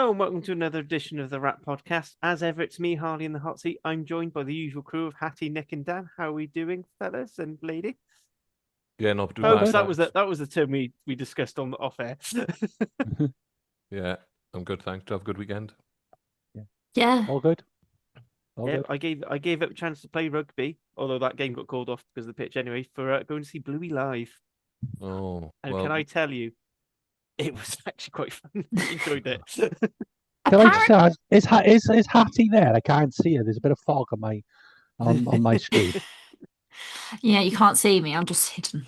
Hello and welcome to another edition of the WRRAP podcast. As ever, it's me, Harley, in the hot seat. I'm joined by the usual crew of Hattie, Nick, and Dan. How are we doing, fellas and lady? Yeah, not too Folks, bad. that was the term we discussed on the off air. Yeah, I'm good, thanks. Did you have a good weekend? Yeah. All good. Yeah, I gave up a chance to play rugby, although that game got called off because of the pitch anyway, for going to see Bluey live. Oh, And well, can I tell you, it was actually quite fun. I enjoyed it. Can I just ask, is Hattie there? I can't see her. There's a bit of fog on my screen. Yeah, you can't see me. I'm just hidden.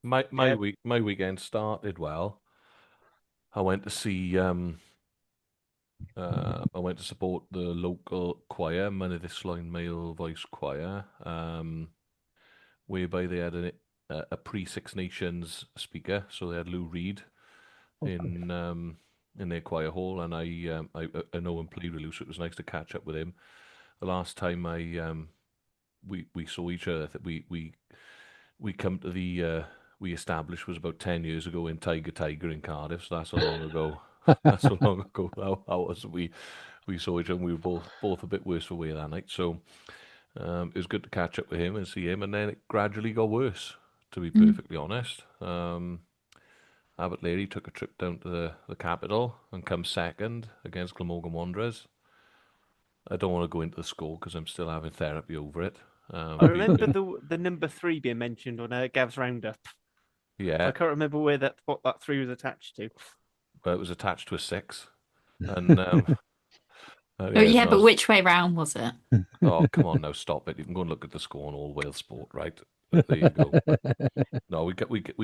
my Yeah. weekend started well. I went to see I went to support the local choir, Mynyddyslwyn Male Voice Choir, whereby they had a pre-Six Nations speaker, so they had Lou Reed in their choir hall, and I know him played with Lou, so it was nice to catch up with him. The last time we saw each other, that we come to we established was about 10 years ago in Tiger in Cardiff, so that's how long ago. That's how long ago that was. We saw each other, and we were both a bit worse for wear that night. So it was good to catch up with him and see him, and then it gradually got worse, to be perfectly honest. Abbott Lady took a trip down to the capital and come second against Glamorgan Wanderers. I don't want to go into the score because I'm still having therapy over it. I remember the number 3 being mentioned on Gav's roundup. Yeah, I can't remember what that 3 was attached to. but it was attached to a 6. And But which way round was it? oh, come on now, stop it! You can go and look at the score on All Wales Sport, right? But there you go. But no, we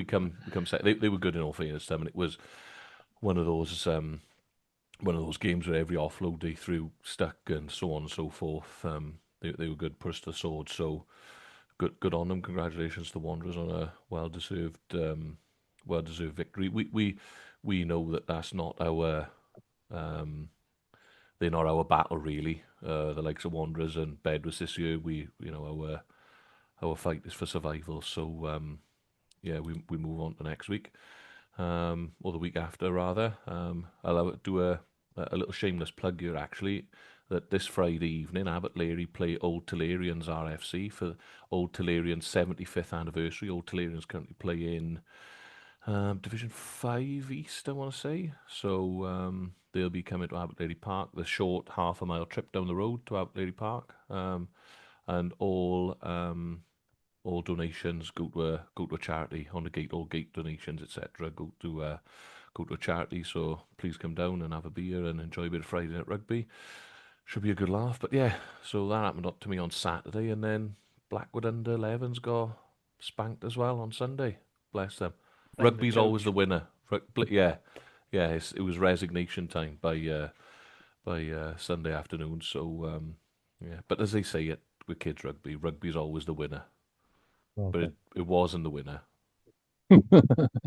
come second. They were good in all fairness to them, and it was one of those games where every offload they threw stuck and so on and so forth. They were good, pushed the sword. So good on them. Congratulations to the Wanderers on a well deserved victory. We know that that's not our they're not our battle really. The likes of Wanderers and Bedwas this year, our fight is for survival. So yeah, we move on to next week, or the week after rather. I'll do a little shameless plug here actually. That this Friday evening, Abbott Leary play Old Tillerians RFC for Old Tillerians 75th anniversary. Old Tillerians currently play in Division 5 East, I want to say. So they'll be coming to Abbott Leary Park, the short half-a-mile trip down the road to Abbott Leary Park, and all donations go to a charity on the gate. All gate donations, etc., go to a charity. So please come down and have a beer and enjoy a bit of Friday night rugby. Should be a good laugh. But yeah, so that happened up to me on Saturday, and then Blackwood under 11s got spanked as well on Sunday. Bless them. Rugby's always the winner. Yeah. It was resignation time by Sunday afternoon. So yeah, but as they say it with kids rugby, rugby's always the winner. Okay. But it wasn't the winner.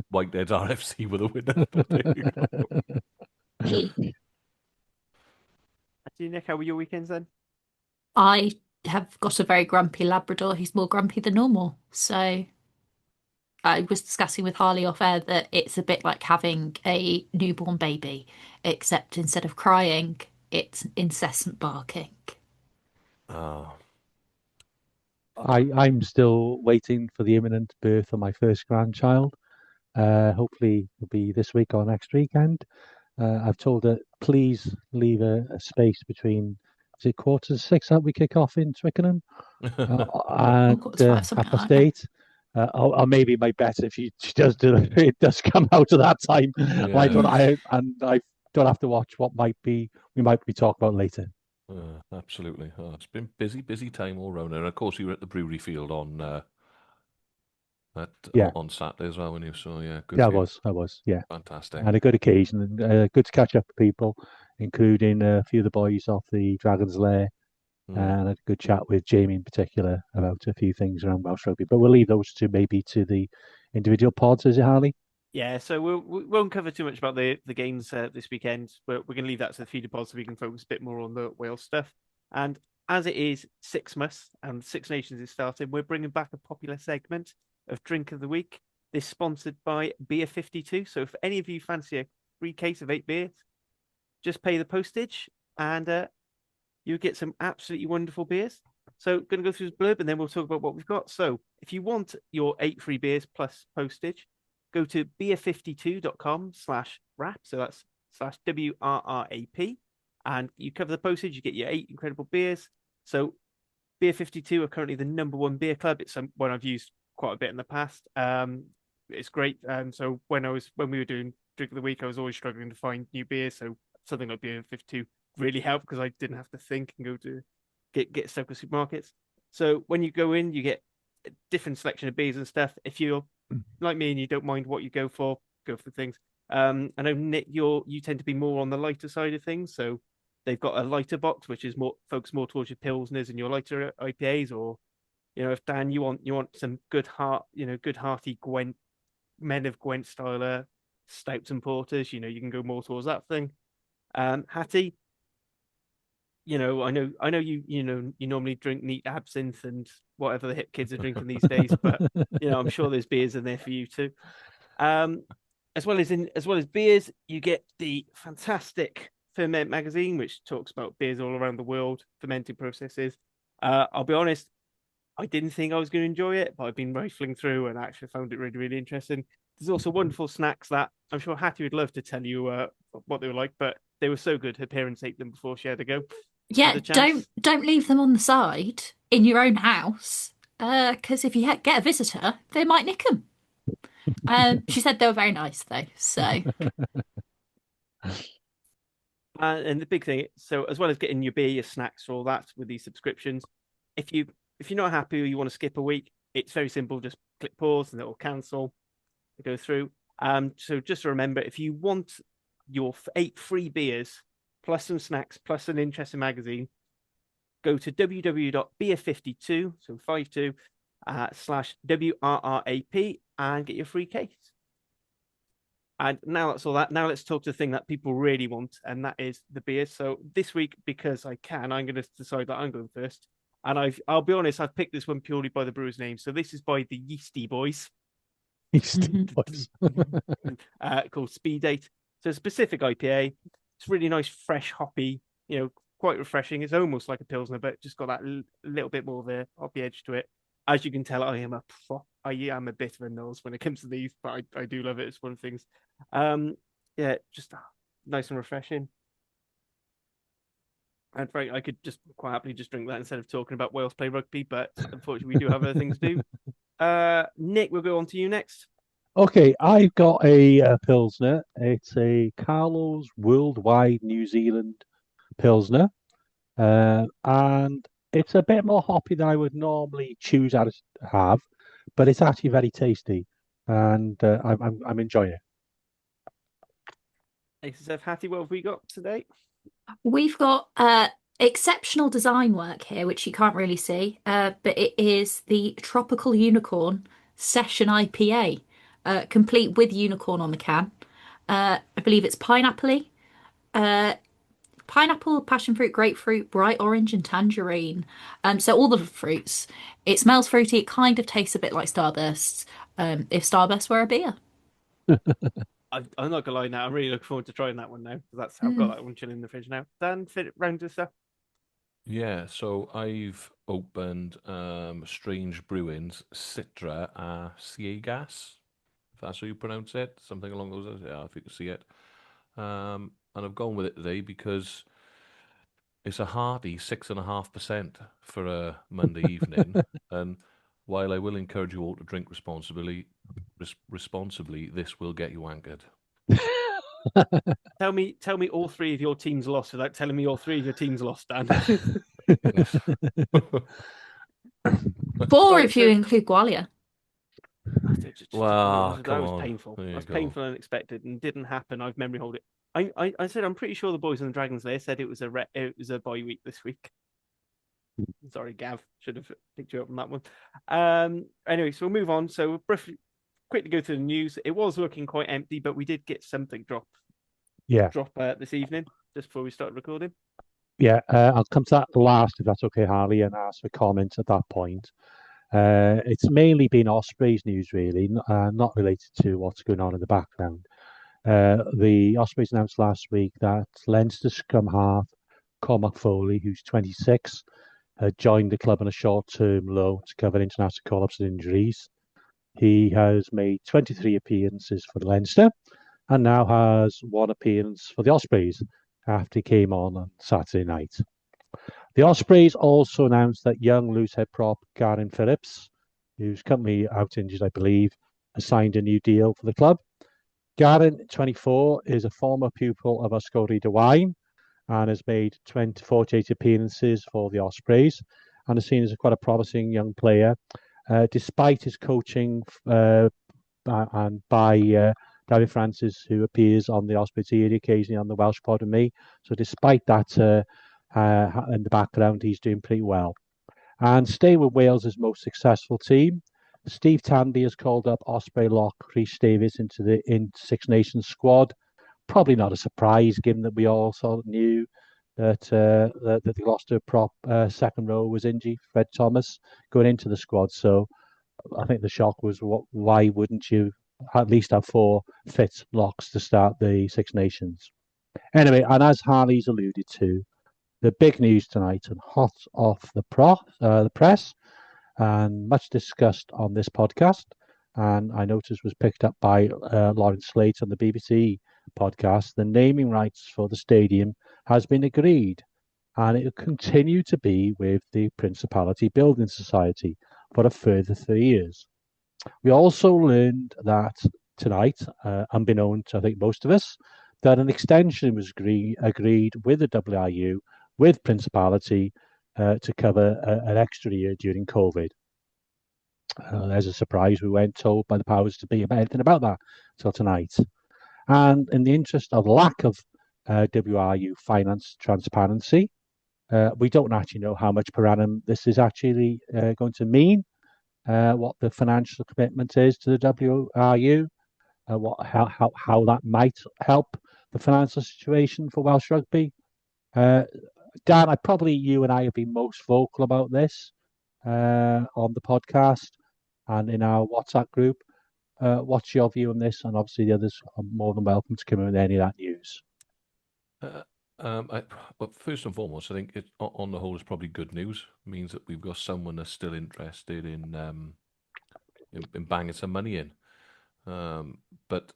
Whitehead's RFC were the winner. But there you go. Nick, how were your weekends then? I have got a very grumpy Labrador. He's more grumpy than normal. So I was discussing with Harley off air that it's a bit like having a newborn baby, except instead of crying, it's incessant barking. Oh. I'm still waiting for the imminent birth of my first grandchild. Hopefully it'll be this week or next weekend. I've told her, please leave a space between, is it 6:15 that we kick off in Twickenham? And 5:45, something like that. 8:30. Or maybe it might be better if she does do it. It does come out at that time. Yeah. I don't have to watch what we might be talking about later. Absolutely. It's been busy time all round. And of course, you were at the brewery field on Saturday as well, weren't you? So yeah, good. Yeah, I was. Yeah, fantastic. and a good occasion, and good to catch up with people, including a few of the boys off the Dragon's Lair, and a good chat with Jamie in particular about a few things around Welsh Rugby. But we'll leave those two maybe to the individual pods, is it, Harley? Yeah, so we won't cover too much about the games this weekend, but we're going to leave that to the feeder pods so we can focus a bit more on the Wales stuff. And as it is Sixmas and Six Nations is starting, we're bringing back a popular segment of Drink of the Week. This is sponsored by Beer 52. So if any of you fancy a free case of 8 beers, just pay the postage, and you get some absolutely wonderful beers. So, going to go through this blurb, and then we'll talk about what we've got. So, if you want your 8 free beers plus postage, go to beer52.com/wrap. So that's /WRRAP, and you cover the postage. You get your 8 incredible beers. So, Beer 52 are currently the #1 beer club. It's one I've used quite a bit in the past. It's great. So when we were doing Drink of the Week, I was always struggling to find new beers. So something like Beer 52 really helped because I didn't have to think and go to get stuck with supermarkets. So when you go in, you get a different selection of beers and stuff. If you're like me and you don't mind what you go for things. I know Nick, you tend to be more on the lighter side of things. So they've got a lighter box, which is more focused more towards your pilsners and your lighter IPAs, or if Dan, you want some good hearty Men of Gwent style stouts and porters, you can go more towards that thing. Hattie, I know you normally drink neat absinthe and whatever the hip kids are drinking these days, but I'm sure there's beers in there for you too. As well as beers, you get the fantastic Ferment magazine, which talks about beers all around the world, fermenting processes. I'll be honest, I didn't think I was going to enjoy it, but I've been rifling through and actually found it really, really interesting. There's also wonderful snacks that I'm sure Hattie would love to tell you what they were like, but they were so good. Her parents ate them before she had to go. Yeah, don't leave them on the side in your own house, because if you get a visitor, they might nick them. She said they were very nice though, so. And the big thing, so as well as getting your beer, your snacks, all that with these subscriptions, if you're not happy or you want to skip a week, it's very simple. Just click pause and it will cancel. Go through. So just remember, if you want your 8 free beers plus some snacks plus an interesting magazine, go to www.beer52, so 52 /WRRAP and get your free case. And now that's all that. Now let's talk to the thing that people really want, and that is the beers. So this week, because I can, I'm going to decide that I'm going first. And I'll be honest, I've picked this one purely by the brewer's name. So this is by the Yeasty Boys. Yeasty Boys. Called Speed Date. So it's a Pacific IPA. It's really nice, fresh, hoppy, quite refreshing. It's almost like a Pilsner, but just got that little bit more of a hoppy edge to it. As you can tell, I am a bit of a nose when it comes to these, but I do love it. It's one of the things. Yeah, just nice and refreshing. And Frank, I could just quite happily just drink that instead of talking about Wales play rugby, but unfortunately we do have other things to do. Nick, we'll go on to you next. Okay, I've got a Pilsner. It's a Carlo's Worldwide New Zealand Pilsner. And it's a bit more hoppy than I would normally choose to have, but it's actually very tasty, and I'm enjoying it. Aces Hattie, what have we got today? We've got exceptional design work here, which you can't really see, but it is the Tropical Unicorn Session IPA, complete with unicorn on the can. I believe it's pineapple-y. Pineapple, passion fruit, grapefruit, bright orange, and tangerine. So all the fruits. It smells fruity. It kind of tastes a bit like Starbursts. If Starbursts were a beer. I'm not gonna lie now. I'm really looking forward to trying that one now. Because I've got that one chilling in the fridge now. Dan, fit it round to stuff. Yeah, so I've opened Strange Brewing's Citra Ciegas, if that's how you pronounce it, something along those lines. Yeah, if you can see it. And I've gone with it today because it's a hearty 6.5% for a Monday evening. And while I will encourage you all to drink responsibly, this will get you anchored. Tell me all 3 of your teams lost without telling me all 3 of your teams lost, Dan. 4 if you include Gwalia. Wow, that was painful. That's painful and unexpected and didn't happen. I've memory hold it. I said I'm pretty sure the boys and the Dragons there said it was a bye week this week. Sorry, Gav. Should have picked you up on that one. Anyway, so we'll move on. So we'll briefly, quickly go through the news. It was looking quite empty, but we did get something drop this evening just before we started recording. Yeah, I'll come to that last if that's okay, Harley, and ask for comments at that point. It's mainly been Ospreys news, really, not related to what's going on in the background. The Ospreys announced last week that Leinster scrum half Cormac Foley, who's 26, joined the club on a short-term loan to cover international call-ups and injuries. He has made 23 appearances for Leinster and now has one appearance for the Ospreys after he came on Saturday night. The Ospreys also announced that young loosehead prop Garen Phillips, who's currently out injured, I believe, has signed a new deal for the club. Garen, 24, is a former pupil of Ysgolry Dewine and has made 48 appearances for the Ospreys and is seen as quite a promising young player, despite his coaching and by David Francis, who appears on the Ospreys occasionally on the Welsh pod with me. So despite that in the background, he's doing pretty well. And stay with Wales' most successful team. Steve Tanby has called up Osprey lock Rhys Davies into the Six Nations squad. Probably not a surprise, given that we all sort of knew that the Gloucester prop second row was injured, Fred Thomas, going into the squad. So I think the shock was, why wouldn't you at least have 4 fit locks to start the Six Nations? Anyway, and as Harley's alluded to, the big news tonight and hot off the press and much discussed on this podcast, and I noticed was picked up by Lawrence Slate on the BBC podcast, the naming rights for the stadium has been agreed, and it will continue to be with the Principality Building Society for a further 3 years. We also learned that tonight, unbeknown to I think most of us, that an extension was agreed with the WRU, with Principality, to cover an extra year during COVID. There's a surprise. We weren't told by the powers to be about anything about that till tonight. And in the interest of lack of WRU finance transparency, we don't actually know how much per annum this is actually going to mean, what the financial commitment is to the WRU, how that might help the financial situation for Welsh Rugby. Dan, you and I have been most vocal about this on the podcast and in our WhatsApp group. What's your view on this? And obviously the others are more than welcome to come in with any of that news. Well, first and foremost, I think it, on the whole, is probably good news. It means that we've got someone that's still interested in banging some money in. But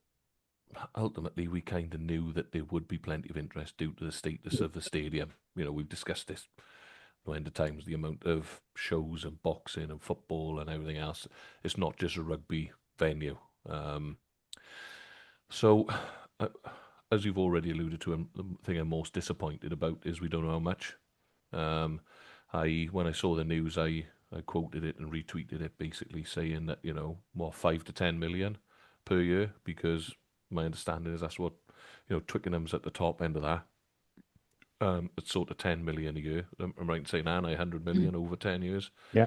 ultimately, we kind of knew that there would be plenty of interest due to the status of the stadium. You know, we've discussed this no end of times, the amount of shows and boxing and football and everything else. It's not just a rugby venue. So, as you've already alluded to, the thing I'm most disappointed about is we don't know how much. When I saw the news, I quoted it and retweeted it, basically saying that 5 to 10 million per year, because my understanding is that's what Twickenham's at the top end of that. It's sort of 10 million a year. I'm right in saying 100 million over 10 years. Yeah.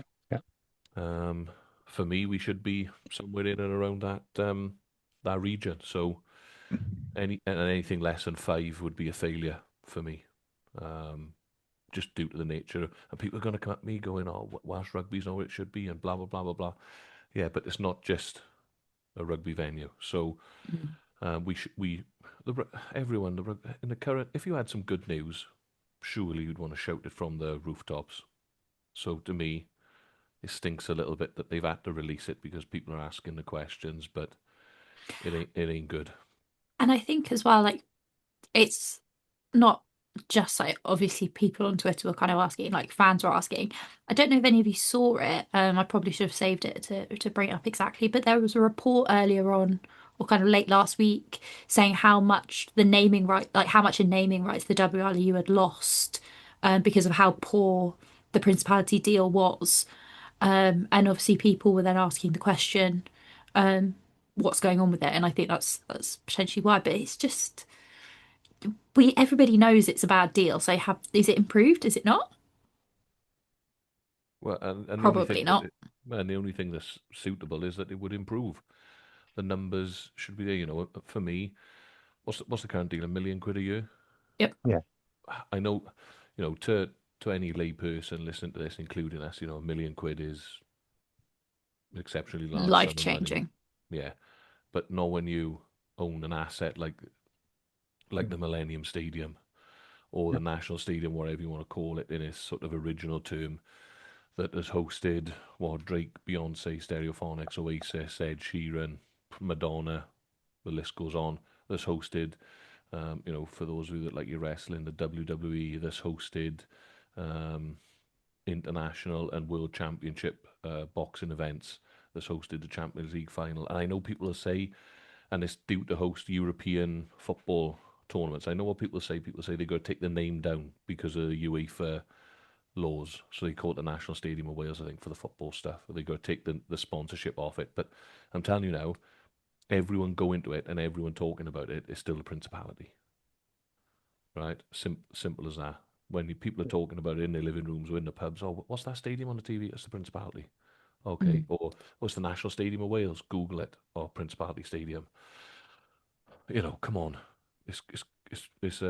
For me, we should be somewhere in and around that region. So anything less than 5 would be a failure for me. Just due to the nature, and people are going to come at me going, "Oh, Welsh Rugby's not where it should be," and blah blah blah blah blah. Yeah, but it's not just a rugby venue. So everyone in the current, if you had some good news, surely you'd want to shout it from the rooftops. So to me, it stinks a little bit that they've had to release it because people are asking the questions, but it ain't good. And I think as well, like, it's not just like obviously people on Twitter were kind of asking, like fans were asking. I don't know if any of you saw it. I probably should have saved it to bring it up exactly. But there was a report earlier on, or kind of late last week, saying how much in naming rights the WRU had lost because of how poor the Principality deal was. And obviously people were then asking the question, what's going on with it? And I think that's potentially why. But it's just, everybody knows it's a bad deal. So is it improved? Is it not? Well, and Probably not. And the only thing that's suitable is that it would improve. The numbers should be there. For me, what's the current deal? £1 million a year. Yep. Yeah. I know. To any lay person listening to this, including us, £1 million is exceptionally large. Life changing. Yeah, but not when you own an asset like the Millennium Stadium or the National Stadium, whatever you want to call it, in its sort of original term, that has hosted Drake, Beyonce, Stereophonics, Oasis, Ed Sheeran, Madonna, the list goes on. That's hosted, for those of you that like your wrestling, the WWE. That's hosted international and world championship boxing events. That's hosted the Champions League final. And I know people will say, and it's due to host European football tournaments. I know what people say. People say they got to take the name down because of the UEFA laws. So they call it the National Stadium of Wales, I think, for the football stuff. They got to take the sponsorship off it. But I'm telling you now, everyone go into it and everyone talking about it is still a principality. Right? Simple as that. When people are talking about it in their living rooms or in the pubs, oh, what's that stadium on the TV? It's the Principality. Okay. Or what's the National Stadium of Wales? Google it. Or Principality Stadium. Come on. It's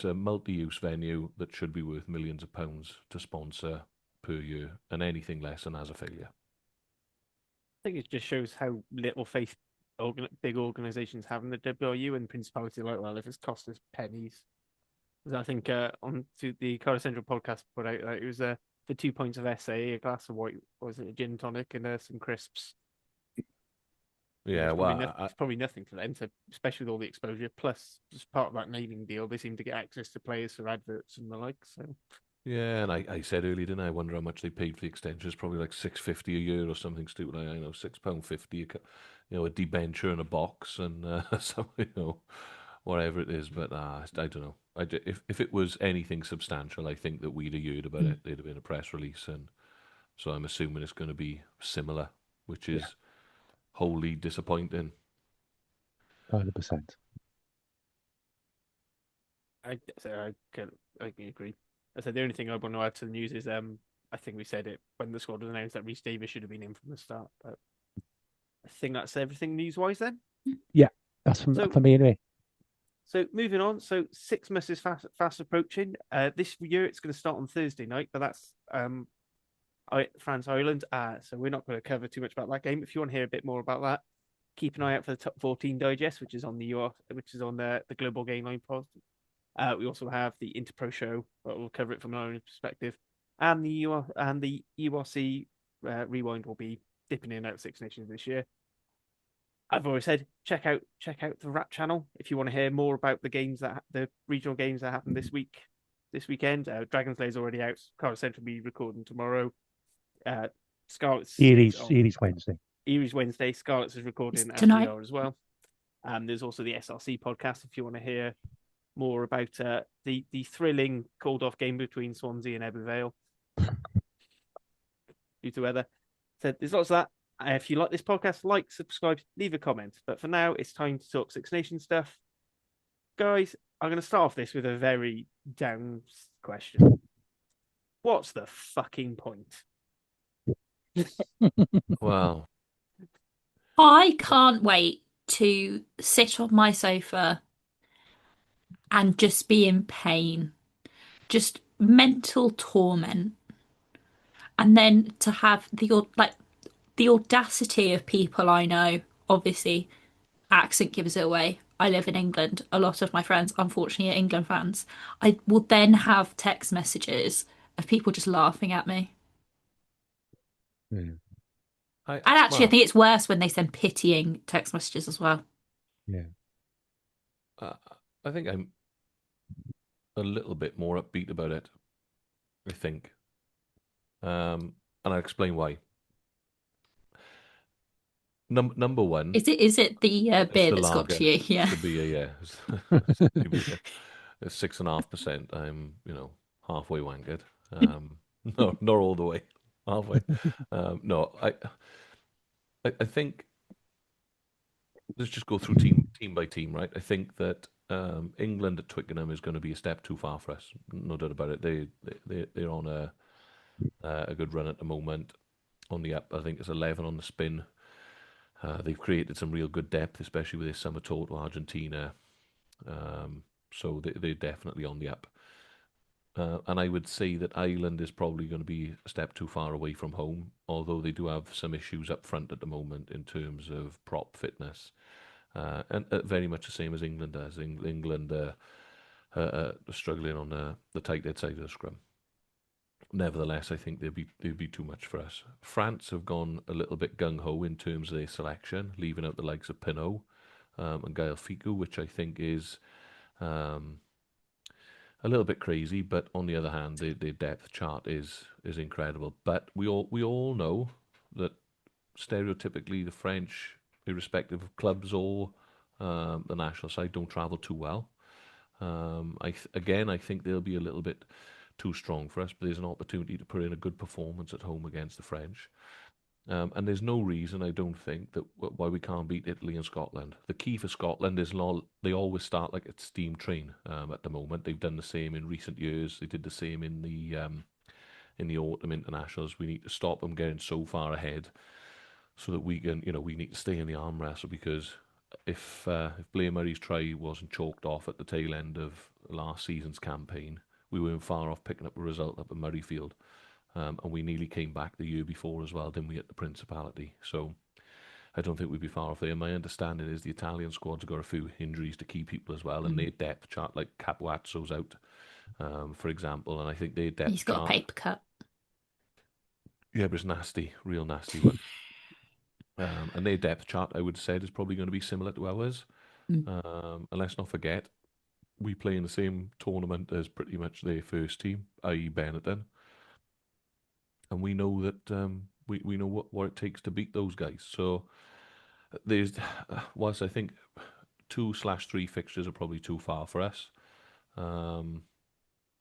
a multi-use venue that should be worth millions of pounds to sponsor per year, and anything less than as a failure. I think it just shows how little faith big organisations have in the WRU, and Principality like, well, if it's cost us pennies. I think on to the Cardiff Central podcast put out, it was for 2 points of SA, a glass of white, wasn't it, a gin tonic and some crisps. Yeah, it's probably nothing for them, especially with all the exposure. Plus, as part of that naming deal, they seem to get access to players for adverts and the like. So yeah, and I said earlier, didn't I wonder how much they paid for the extension? It's probably like $6.50 a year or something stupid. I know £6.50, a debenture in a box and whatever it is. But I don't know. If it was anything substantial, I think that we'd have heard about it. There'd have been a press release, and so I'm assuming it's going to be similar, which is wholly disappointing. 100%. I can agree. I said the only thing I want to add to the news is I think we said it when the squad was announced that Reece Davis should have been in from the start. But I think that's everything news-wise then. Yeah, that's for me anyway. So moving on, so Sixmas is fast approaching. This year it's going to start on Thursday night, but that's France Ireland. So we're not going to cover too much about that game. If you want to hear a bit more about that, keep an eye out for the top 14 digest, which is on the Global Game Line pod. We also have the Interpro show, but we'll cover it from our own perspective, and the URC rewind will be dipping in and out of Six Nations this year. I've always said check out the WRRAP channel if you want to hear more about the regional games that happen this weekend. Dragon's Lair's already out. Cardiff Central will be recording tomorrow. Scarlet's Erie's Wednesday. Erie's Wednesday. Scarlet's is recording as tonight. we are as well. There's also the SRC podcast if you want to hear more about the thrilling called off game between Swansea and Ebbw Vale due to weather. So there's lots of that. If you like this podcast, like, subscribe, leave a comment. But for now, it's time to talk Six Nations stuff. Guys, I'm going to start off this with a very down question. What's the fucking point? Wow. I can't wait to sit on my sofa and just be in pain, just mental torment, and then to have the audacity of people I know. Obviously, accent gives it away. I live in England. A lot of my friends, unfortunately, are England fans. I will then have text messages of people just laughing at me. Yeah. And actually, I think it's worse when they send pitying text messages as well. Yeah. I think I'm a little bit more upbeat about it, I think. And I'll explain why. Number one. Is it the beer that's got to you? Yeah. It's the beer, yeah. It's 6.5%. I'm, halfway wankered. No, not all the way. Halfway. No, I think let's just go through team by team, right? I think that England at Twickenham is going to be a step too far for us. No doubt about it. They're on a good run at the moment. On the up, I think it's 11 on the spin. They've created some real good depth, especially with this summer tour to Argentina. So they're definitely on the up. And I would say that Ireland is probably going to be a step too far away from home, although they do have some issues up front at the moment in terms of prop fitness. and very much the same as England does. England struggling on the tight head side of the scrum. Nevertheless, I think they'd be too much for us. France have gone a little bit gung ho in terms of their selection, leaving out the likes of Pinot and Gael Ficou, which I think is a little bit crazy. But on the other hand, their depth chart is incredible. But we all know that stereotypically the French, irrespective of clubs or the national side, don't travel too well. I think they'll be a little bit too strong for us, but there's an opportunity to put in a good performance at home against the French. And there's no reason, I don't think, that why we can't beat Italy and Scotland. The key for Scotland is they always start like a steam train at the moment. They've done the same in recent years. They did the same in the autumn internationals. We need to stop them getting so far ahead so that we can, we need to stay in the arm wrestle, because if Blair Murray's try wasn't chalked off at the tail end of last season's campaign, we weren't far off picking up a result up at Murrayfield. And we nearly came back the year before as well, didn't we, at the Principality? So I don't think we'd be far off there. My understanding is the Italian squad's got a few injuries to key people as well, and their depth chart, like Capuazzo's out, for example, and I think their depth He's got chart... a paper cut. Yeah, but it's nasty, real nasty one. And their depth chart, I would have said, is probably going to be similar to ours. And let's not forget, we play in the same tournament as pretty much their first team, i.e. Benetton. And we know that we know what it takes to beat those guys. So there's, whilst I think 2/3 fixtures are probably too far for us.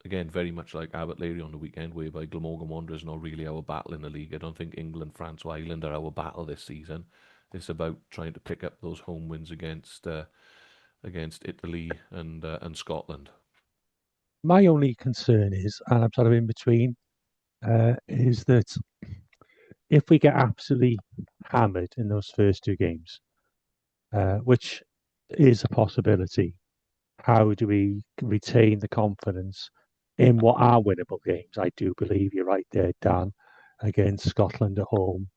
Again, very much like Abbott Leary on the weekend, whereby Glamorgan Wanderers not really our battle in the league. I don't think England, France, or Ireland are our battle this season. It's about trying to pick up those home wins against Italy and Scotland. My only concern is, and I'm sort of in between, is that if we get absolutely hammered in those first two games, which is a possibility, how do we retain the confidence in what are winnable games? I do believe you're right there, Dan, against Scotland at home,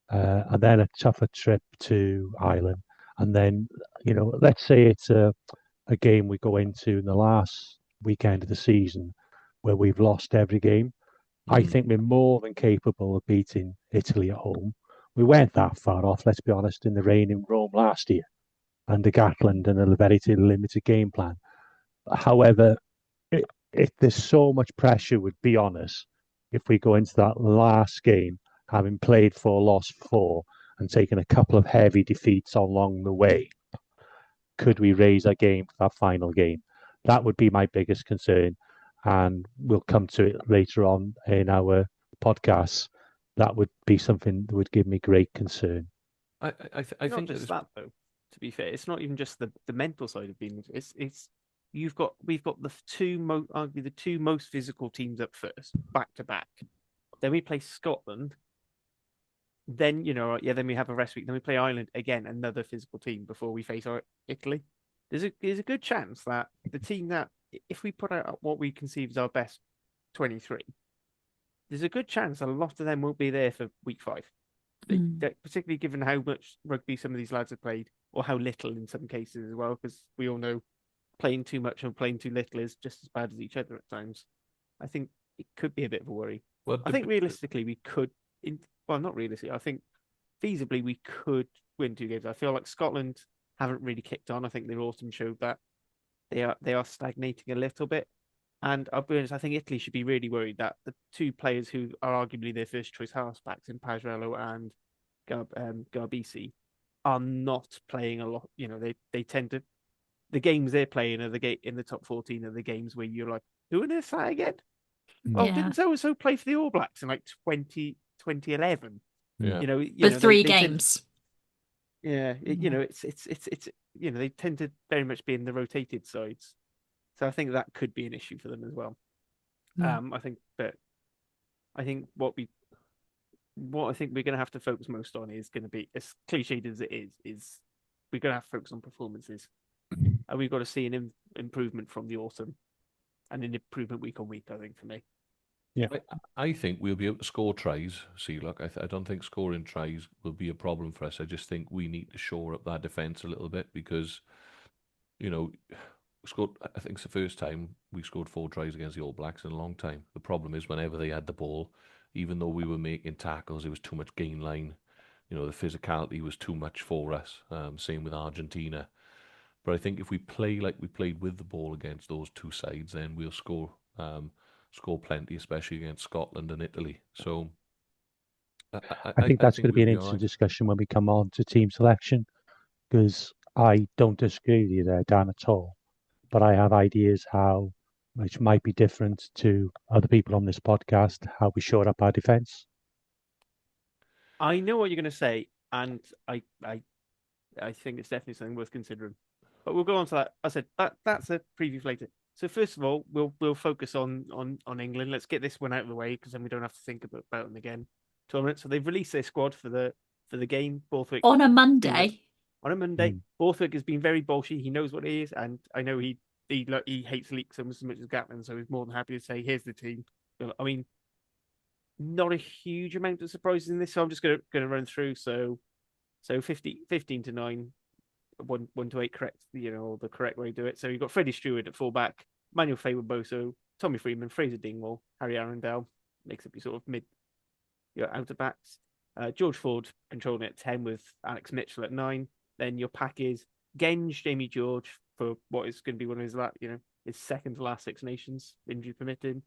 and then a tougher trip to Ireland. And then, let's say it's a game we go into in the last weekend of the season where we've lost every game. I think we're more than capable of beating Italy at home. We weren't that far off, let's be honest, in the rain in Rome last year under Gatland and a very limited game plan. However, there's so much pressure would be on us if we go into that last game having played 4, lost 4, and taken a couple of heavy defeats along the way. Could we raise our game for that final game? That would be my biggest concern, and we'll come to it later on in our podcast. That would be something that would give me great concern. I not think just that though. To be fair, it's not even just the mental side of being. It's we've got the arguably the two most physical teams up first, back to back. Then we play Scotland. Then then we have a rest week. Then we play Ireland again, another physical team before we face Italy. There's a good chance that the team that, if we put out what we conceive as our best 23, there's a good chance a lot of them won't be there for week 5. Particularly given how much rugby some of these lads have played, or how little in some cases as well, because we all know playing too much and playing too little is just as bad as each other at times. I think it could be a bit of a worry. Well, I think realistically we could, not realistically, I think feasibly we could win 2 games. I feel like Scotland haven't really kicked on. I think their autumn showed that they are stagnating a little bit. And I'll be honest, I think Italy should be really worried that the 2 players who are arguably their first choice halfbacks in Pajarello and Garbisi are not playing a lot. They tend to, the games they're playing are in the top 14 are the games where you're like, who on earth's that again? Oh, didn't so-and-so play for the All Blacks in like 2011? Yeah. With 3 games. It's they tend to very much be in the rotated sides. So I think that could be an issue for them as well. I think what I think we're going to have to focus most on is going to be, as cliched as it is we're going to have to focus on performances, and we've got to see an improvement from the autumn, and an improvement week on week. I think for me, I think we'll be able to score tries. See, look, I don't think scoring tries will be a problem for us. I just think we need to shore up that defence a little bit because, you know, scored. I think it's the first time we scored 4 tries against the All Blacks in a long time. The problem is whenever they had the ball, even though we were making tackles, it was too much gain line. You know, the physicality was too much for us. Same with Argentina. But I think if we play like we played with the ball against those two sides, then we'll score plenty, especially against Scotland and Italy. So I think I that's think going to be we'll an be all interesting right. discussion when we come on to team selection, because I don't disagree with you there, Dan, at all. But I have ideas how, which might be different to other people on this podcast, how we shore up our defence. I know what you're going to say, and I think it's definitely something worth considering. But we'll go on to that. I said that's a preview for later. So first of all, we'll focus on England. Let's get this one out of the way because then we don't have to think about them again. Tournament. So they've released their squad for the game. Borthwick On a Monday. on a Monday. Borthwick has been very bolshy. He knows what he is, and I know he hates leaks almost as much as Gatlin, so he's more than happy to say, "Here's the team." I mean, not a huge amount of surprises in this, so I'm just gonna run through. So 15 to 9, 1 to 8, correct, the correct way to do it. So you've got Freddie Stewart at fullback, Manuel Faber-Boso, Tommy Freeman, Fraser Dingwall, Harry Arundel, makes up your sort of your outer backs. George Ford controlling it at 10 with Alex Mitchell at 9. Then your pack is Genge, Jamie George for what is going to be one of his second to last Six Nations, injury permitted.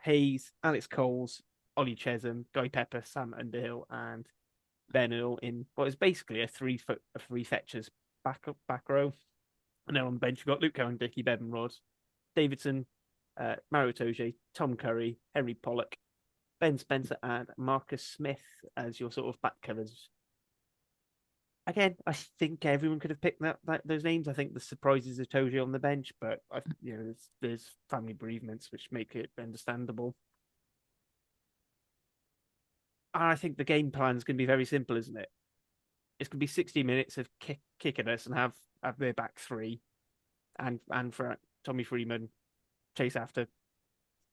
Hayes, Alex Coles, Ollie Chesham, Guy Pepper, Sam Underhill, and Ben Earl in what is basically a three fetchers back row. And then on the bench, you've got Luke Cowan, Dickie Bevanrod, Davidson, Mario Toje, Tom Curry, Henry Pollock, Ben Spencer, and Marcus Smith as your sort of back covers. Again, I think everyone could have picked those names. I think the surprises of Toje on the bench, but there's family bereavements which make it understandable. And I think the game plan is going to be very simple, isn't it? It's going to be 60 minutes of kicking us and have their back three, and for Tommy Freeman chase after,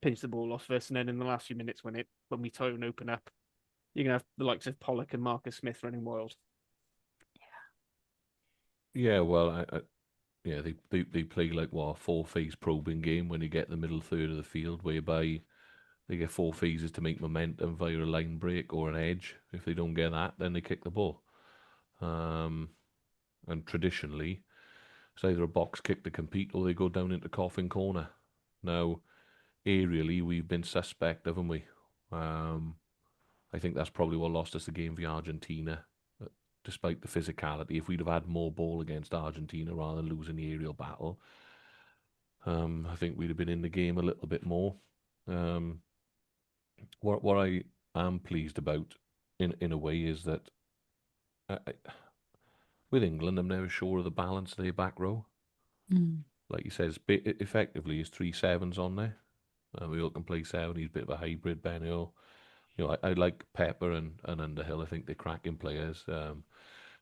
pinch the ball off us, and then in the last few minutes when we try and open up, you're gonna have the likes of Pollock and Marcus Smith running wild. Yeah, well, yeah, they play like a 4-phase probing game when you get the middle third of the field, whereby they get 4 phases to make momentum via a line break or an edge. If they don't get that, then they kick the ball. And traditionally, it's either a box kick to compete or they go down into coffin corner. Now, aerially, we've been suspect, haven't we? I think that's probably what lost us the game for Argentina. Despite the physicality, if we'd have had more ball against Argentina rather than losing the aerial battle, I think we'd have been in the game a little bit more. What I am pleased about, in a way, is that with England, I'm never sure of the balance of their back row. Like you said, effectively, there's 3 sevens on there. We all can play 7. He's a bit of a hybrid, Ben Earl. I like Pepper and Underhill. I think they're cracking players.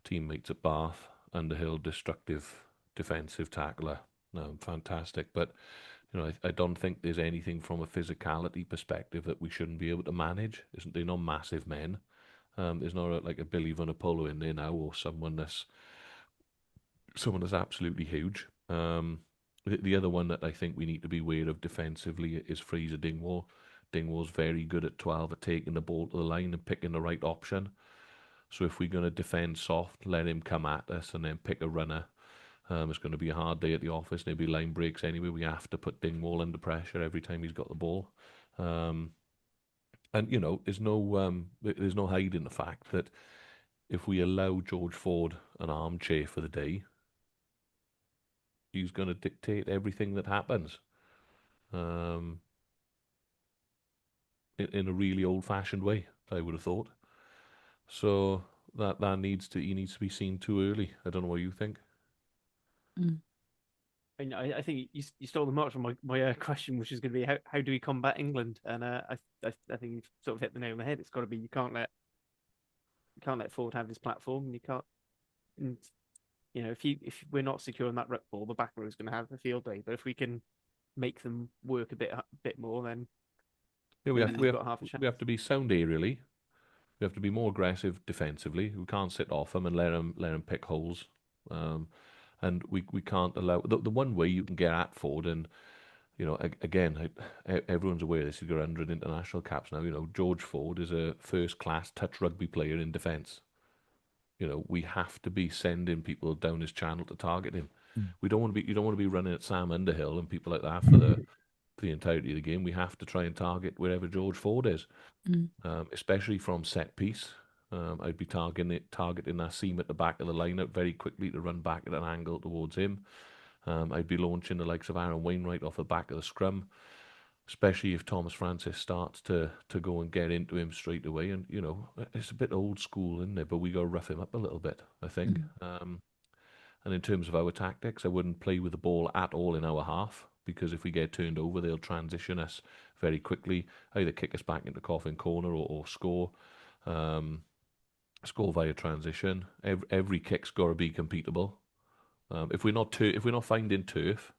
Teammates at Bath. Underhill, destructive defensive tackler. Fantastic. But, I don't think there's anything from a physicality perspective that we shouldn't be able to manage. They're not massive men. There's not like a Billy Vunipola in there now, or someone that's absolutely huge. The other one that I think we need to be aware of defensively is Fraser Dingwall. Dingwall's very good at 12 at taking the ball to the line and picking the right option. So if we're going to defend soft, let him come at us and then pick a runner. It's going to be a hard day at the office. There'll be line breaks anyway. We have to put Dingwall under pressure every time he's got the ball. And there's no hiding the fact that if we allow George Ford an armchair for the day, he's going to dictate everything that happens. In a really old-fashioned way, I would have thought. So that needs to be seen too early. I don't know what you think. I think you stole the mark from my question, which is going to be how do we combat England? And I think you've sort of hit the nail on the head. It's got to be you can't let Ford have his platform, and you can't. And if we're not securing that ruck ball, the back row is going to have a field day. But if we can make them work a bit more, then Yeah, Then you've got half a chance. we have to be sound aerially. We have to be more aggressive defensively. We can't sit off them and let them pick holes. And we can't allow the one way you can get at Ford, and again, everyone's aware of this. You've got 100 international caps now. George Ford is a first-class touch rugby player in defence. We have to be sending people down his channel to target him. We don't want to be. You don't want to be running at Sam Underhill and people like that for the entirety of the game. We have to try and target wherever George Ford is, especially from set piece. I'd be targeting that seam at the back of the lineup very quickly to run back at an angle towards him. I'd be launching the likes of Aaron Wainwright off the back of the scrum, especially if Thomas Francis starts to go and get into him straight away. And, it's a bit old school, isn't it? But we got to rough him up a little bit, I think. And in terms of our tactics, I wouldn't play with the ball at all in our half, because if we get turned over, they'll transition us very quickly, either kick us back into coffin corner or score. Score via transition. Every kick's got to be completable. If we're not finding turf,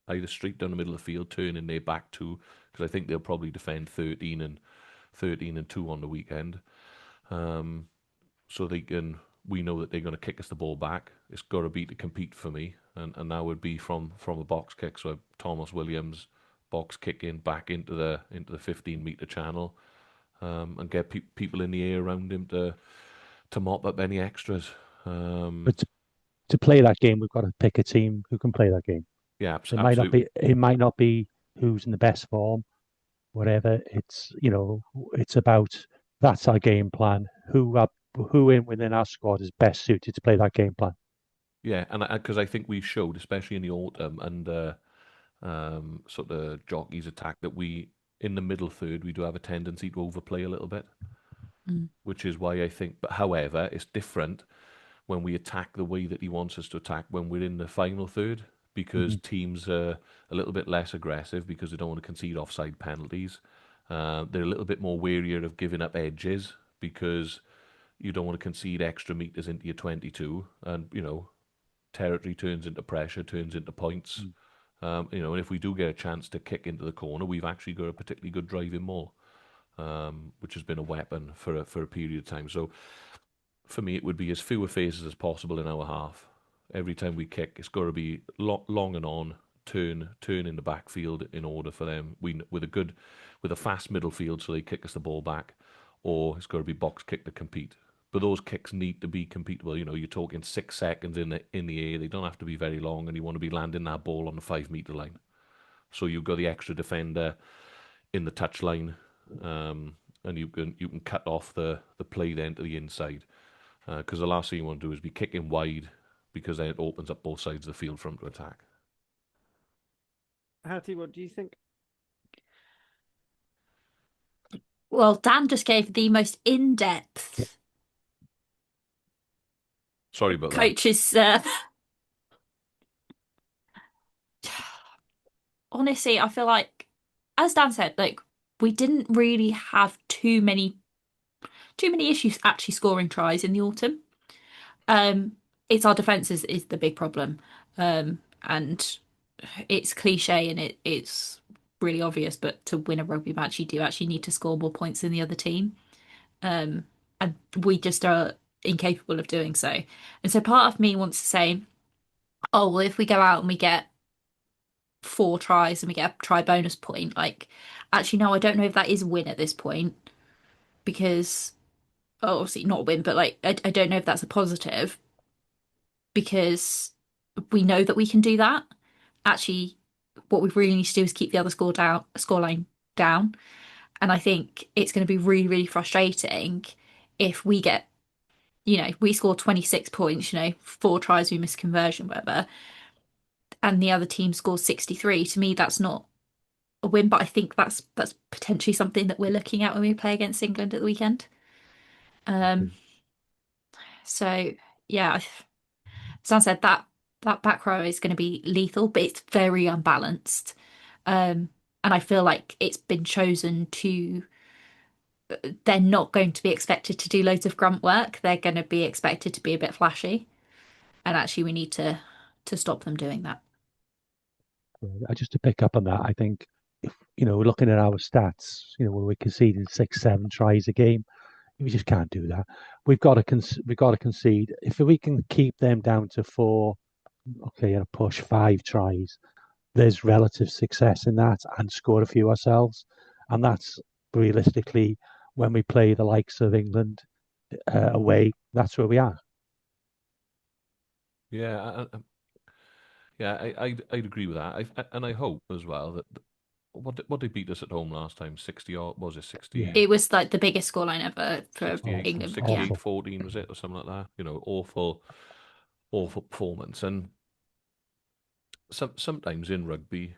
either straight down the middle of the field, turning their back to, because I think they'll probably defend 13 and 2 on the weekend. So we know that they're going to kick us the ball back. It's got to be to compete for me, and that would be from a box kick. So Thomas Williams box kicking back into the 15-meter channel, and get people in the air around him to mop up any extras. But to play that game, we've got to pick a team who can play that game. Yeah, It might not absolutely. be. It might not be who's in the best form. Whatever. It's about that's our game plan. Who within our squad is best suited to play that game plan. Yeah, and because I think we showed, especially in the autumn, and sort of jockeys attack, that we in the middle third we do have a tendency to overplay a little bit, which is why I think. But however, it's different when we attack the way that he wants us to attack when we're in the final third, because teams are a little bit less aggressive because they don't want to concede offside penalties. They're a little bit more warier of giving up edges because you don't want to concede extra meters into your 22, and territory turns into pressure, turns into points. And if we do get a chance to kick into the corner, we've actually got a particularly good driving maul, which has been a weapon for a period of time. So for me, it would be as fewer phases as possible in our half. Every time we kick, it's got to be long and on, turn in the backfield in order for them. With a fast middle field, so they kick us the ball back, or it's got to be box kick to compete. But those kicks need to be completable. You're talking 6 seconds in the air. They don't have to be very long, and you want to be landing that ball on the 5-meter line. So you've got the extra defender in the touch line, and you can cut off the play then to the inside. Because the last thing you want to do is be kicking wide, because then it opens up both sides of the field for them to attack. Hattie, what do you think? Well, Dan just gave the most in-depth Sorry about that. coaches. Honestly, I feel like, as Dan said, like we didn't really have too many issues actually scoring tries in the autumn. It's our defences is the big problem, and it's cliche and it's really obvious. But to win a rugby match, you do actually need to score more points than the other team, and we just are incapable of doing so. And so part of me wants to say, oh well, if we go out and we get 4 tries and we get a try bonus point, like actually no, I don't know if that is a win at this point because obviously not a win, but like I don't know if that's a positive because we know that we can do that. Actually, what we really need to do is keep the other scoreline down. And I think it's going to be really, really frustrating if we get, we score 26 points, 4 tries, we miss conversion, whatever, and the other team scores 63. To me, that's not a win, but I think that's potentially something that we're looking at when we play against England at the weekend. So yeah, as I said, that back row is going to be lethal, but it's very unbalanced. And I feel like it's been chosen to. They're not going to be expected to do loads of grunt work. They're going to be expected to be a bit flashy, and actually, we need to stop them doing that. Just to pick up on that, I think looking at our stats, when we're conceding 6, 7 tries a game, we just can't do that. We've got to concede. If we can keep them down to 4, okay, and push 5 tries, there's relative success in that, and score a few ourselves. And that's realistically when we play the likes of England away. That's where we are. Yeah, I'd agree with that. And I hope as well that what they beat us at home last time, 60 or was it 60? Yeah. It was like the biggest scoreline ever for 68, England. 68 14 was it, or something like that? Awful performance. And sometimes in rugby,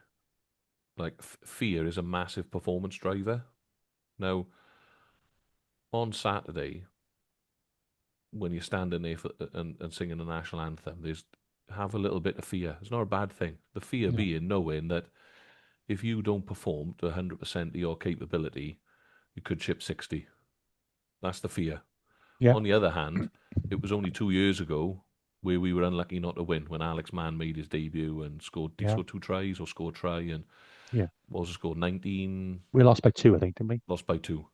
like fear is a massive performance driver. Now, on Saturday, when you're standing there and singing the national anthem, have a little bit of fear. It's not a bad thing. The fear being knowing that if you don't perform to 100% of your capability, you could chip 60. That's the fear. Yeah. On the other hand, it was only 2 years ago where we were unlucky not to win when Alex Mann made his debut and scored 2 tries or scored a try and what was the score? 19. We lost by 2, I think, didn't we? Lost by 2.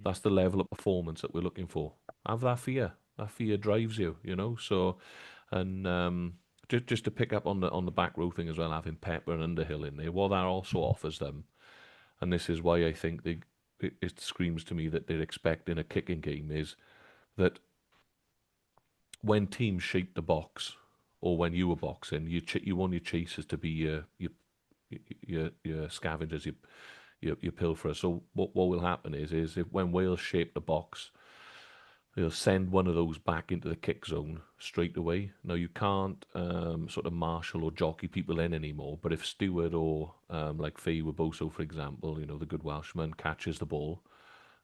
That's the level of performance that we're looking for. Have that fear. That fear drives you, So, and just to pick up on the back row thing as well, having Pepper and Underhill in there, what that also offers them, and this is why I think it screams to me that they're expecting a kicking game, is that when teams shape the box, or when you were boxing, you want your chasers to be your scavengers, your pilferers. So what will happen is if when Wales shape the box, they'll send one of those back into the kick zone straight away. Now you can't sort of marshal or jockey people in anymore. But if Stewart or like Faye Weboso, for example, the good Welshman catches the ball,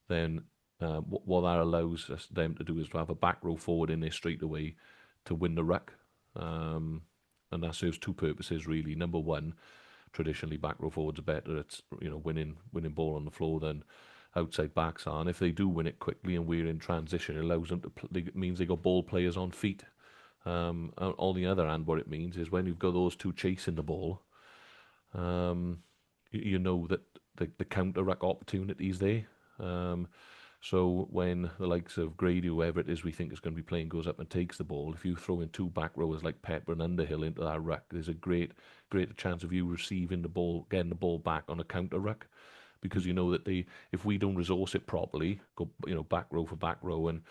then what that allows them to do is to have a back row forward in there straight away to win the ruck. And that serves 2 purposes really. Number one, traditionally back row forwards are better at winning ball on the floor than outside backs are. And if they do win it quickly and we're in transition, it allows them to it means they got ball players on feet. On the other hand, what it means is when you've got those 2 chasing the ball, you know that the counter ruck opportunities there. So when the likes of Grady, whoever it is we think is going to be playing, goes up and takes the ball, if you throw in 2 back rowers like Pepper and Underhill into that ruck, there's a greater chance of you receiving the ball, getting the ball back on a counter ruck, because you know that if we don't resource it properly, go back row for back row, and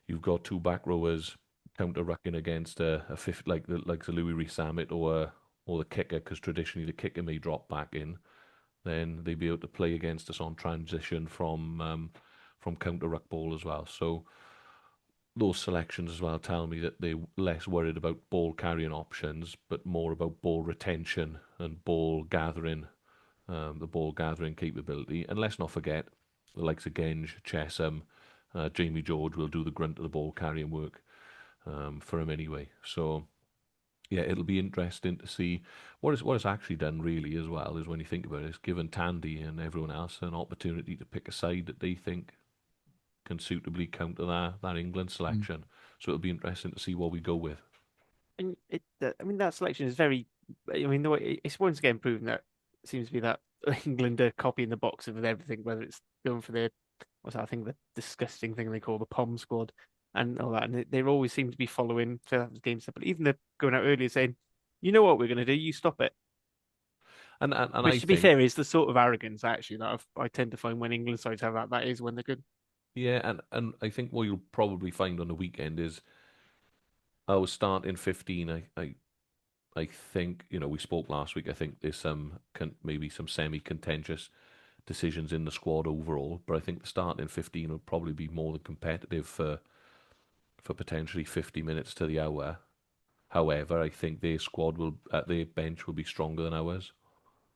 you've got 2 back rowers counter rucking against a fifth like the Louis Rees-Zammit or the kicker, because traditionally the kicker may drop back in, then they'd be able to play against us on transition from counter ruck ball as well. So those selections as well tell me that they're less worried about ball carrying options, but more about ball retention and ball gathering, the ball gathering capability. And let's not forget the likes of Genge, Chesham, Jamie George will do the grunt of the ball carrying work for him anyway. So yeah, it'll be interesting to see what it's actually done really as well, is when you think about it, it's given Tandy and everyone else an opportunity to pick a side that they think can suitably counter that England selection. So it'll be interesting to see what we go with. And that selection is very. The way it's once again proven that it seems to be that England are copying the box with everything, whether it's going for the the disgusting thing they call the POM squad and all that, and they always seem to be following for game stuff. But even they're going out earlier saying, "You know what we're going to do? You stop it." And Which, to be fair, is the sort of arrogance actually that I tend to find when England sides have that. That is when they're good. Yeah, and I think what you'll probably find on the weekend is our starting 15. I think we spoke last week. I think there's maybe some semi-contentious decisions in the squad overall, but I think the starting 15 will probably be more than competitive for potentially 50 minutes to the hour. However, I think their their bench will be stronger than ours.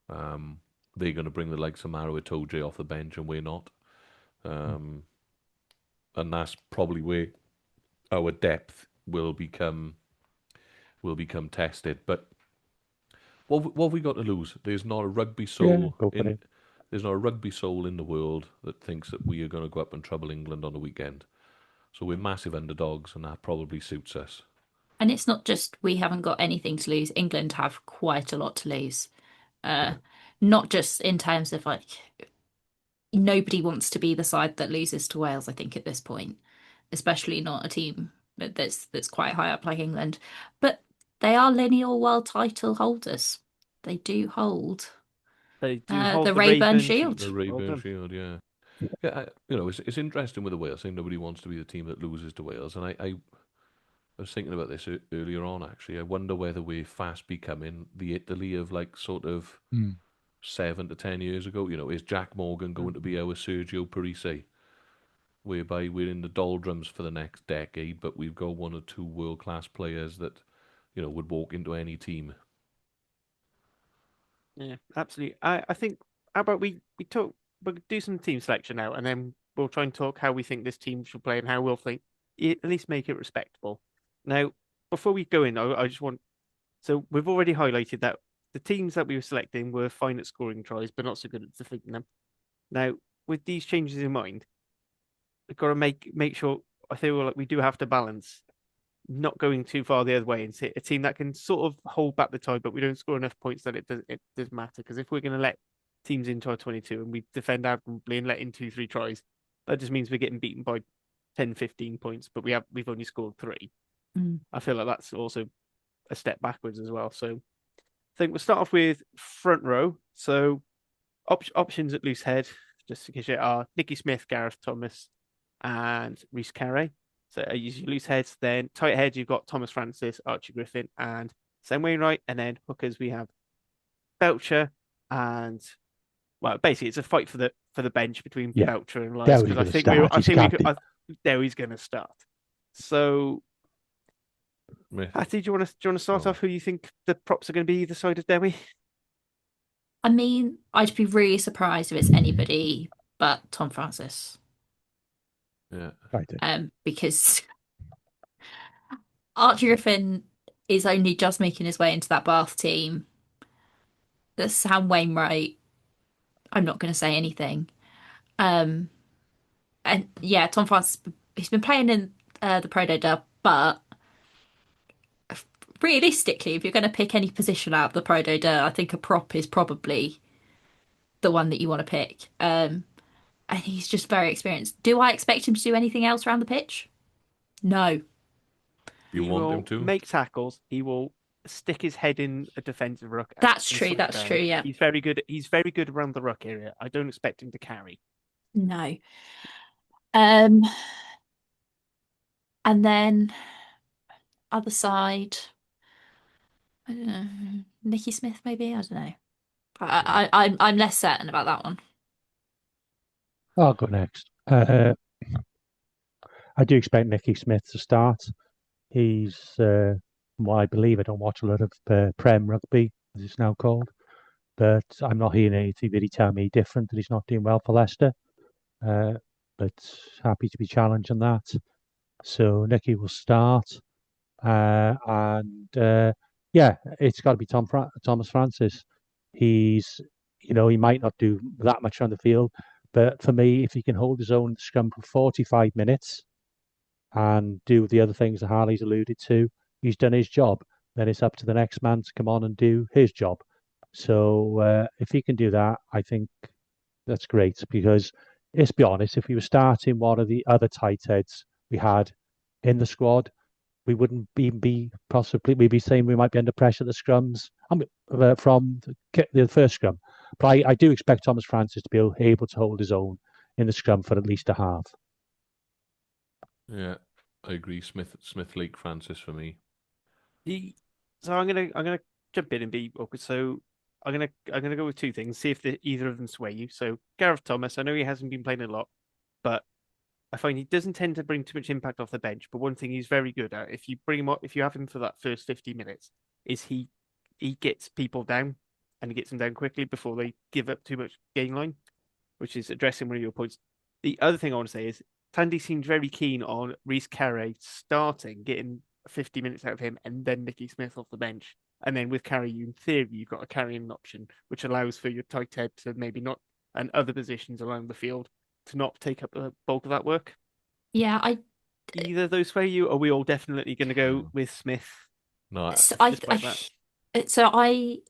They're going to bring the likes of Maro Itoje off the bench, and we're not. And that's probably where our depth will become tested. But what have we got to lose? There's not a rugby soul there's not a rugby soul in the world that thinks that we are going to go up and trouble England on the weekend. So we're massive underdogs, and that probably suits us. And it's not just we haven't got anything to lose. England have quite a lot to lose. not just in terms of like nobody wants to be the side that loses to Wales, I think, at this point, especially not a team that's quite high up like England. But they are lineal world title holders. They do hold They do hold the the Rayburn Rayburn Shield. The Shield. Well Rayburn done. Shield, yeah. Yeah, it's interesting with the Wales thing. Nobody wants to be the team that loses to Wales, and I was thinking about this earlier on. Actually, I wonder whether we're fast becoming the Italy of like sort of 7 to 10 years ago. Is Jack Morgan going to be our Sergio Parisse, whereby we're in the doldrums for the next decade, but we've got one or two world-class players that would walk into any team. Yeah, absolutely. I think how about we'll do some team selection now, and then we'll try and talk how we think this team should play and how we'll think at least make it respectable. Now, before we go in, I just want so we've already highlighted that the teams that we were selecting were fine at scoring tries, but not so good at defending them. Now, with these changes in mind, we've got to make sure I feel like we do have to balance not going too far the other way and see a team that can sort of hold back the tide, but we don't score enough points that it does matter. Because if we're going to let teams into our 22 and we defend admirably and let in 2-3 tries, that just means we're getting beaten by 10, 15 points, but we've only scored 3. I feel like that's also a step backwards as well. So I think we'll start off with front row. So options at loose head, just to get it, are Nicky Smith, Gareth Thomas, and Reece Carey. So using loose heads. Then tight heads, you've got Thomas Francis, Archie Griffin, and Sam Wainwright. And then hookers, we have Belcher and well, basically it's a fight for the bench between Yeah, Belcher and Lyles Derry's because I gonna think start. I He's think we got could. to. Derry's going to start. So, Myth. Hattie, do you want to start Oh. off? Who you think the props are going to be either side of Derry? I mean, I'd be really surprised if it's anybody but Tom Francis. Yeah. Right. Because Archie Griffin is only just making his way into that Bath team. That's Sam Wainwright. I'm not going to say anything. And yeah, Tom Francis, he's been playing in the Pro Day Dub, but realistically, if you're going to pick any position out of the Pro Day Dub, I think a prop is probably the one that you want to pick. And he's just very experienced. Do I expect him to do anything else around the pitch? No. You He want him will to? make tackles. He will stick his head in a defensive ruck That's and true. slow it That's true. down. Yeah. He's very good. He's very good around the ruck area. I don't expect him to carry. No. Um, and then other side, I don't know, Nicky Smith maybe. I don't know. I'm less certain about that one. I'll go next. I do expect Nicky Smith to start. He's, from what I believe, I don't watch a lot of Prem Rugby, as it's now called, but I'm not hearing anything that he tell me different, that he's not doing well for Leicester. But happy to be challenged on that. So Nicky will start. And yeah, it's got to be Thomas Francis. He's, he might not do that much on the field, but for me, if he can hold his own scrum for 45 minutes and do the other things that Harley's alluded to, he's done his job. Then it's up to the next man to come on and do his job. So if he can do that, I think that's great because let's be honest, if we were starting one of the other tight heads we had in the squad, we wouldn't be possibly, we'd be saying we might be under pressure at the scrums from the first scrum. But I do expect Thomas Francis to be able to hold his own in the scrum for at least a half. Yeah, I agree. Smith, Lake, Francis for me. So I'm gonna jump in and be awkward. So I'm gonna go with two things. See if either of them sway you. So Gareth Thomas, I know he hasn't been playing a lot, but I find he doesn't tend to bring too much impact off the bench. But one thing he's very good at, if you bring him up, if you have him for that first 50 minutes, is he gets people down and he gets them down quickly before they give up too much gain line, which is addressing one of your points. The other thing I want to say is Tandy seems very keen on Reece Carey starting, getting 50 minutes out of him, and then Nicky Smith off the bench. And then with Carey, in theory, you've got a carrying option, which allows for your tight head to maybe not, and other positions around the field to not take up the bulk of that work. Yeah, Either of those for you, or are we all definitely going to go with Smith? No, so Despite that. so I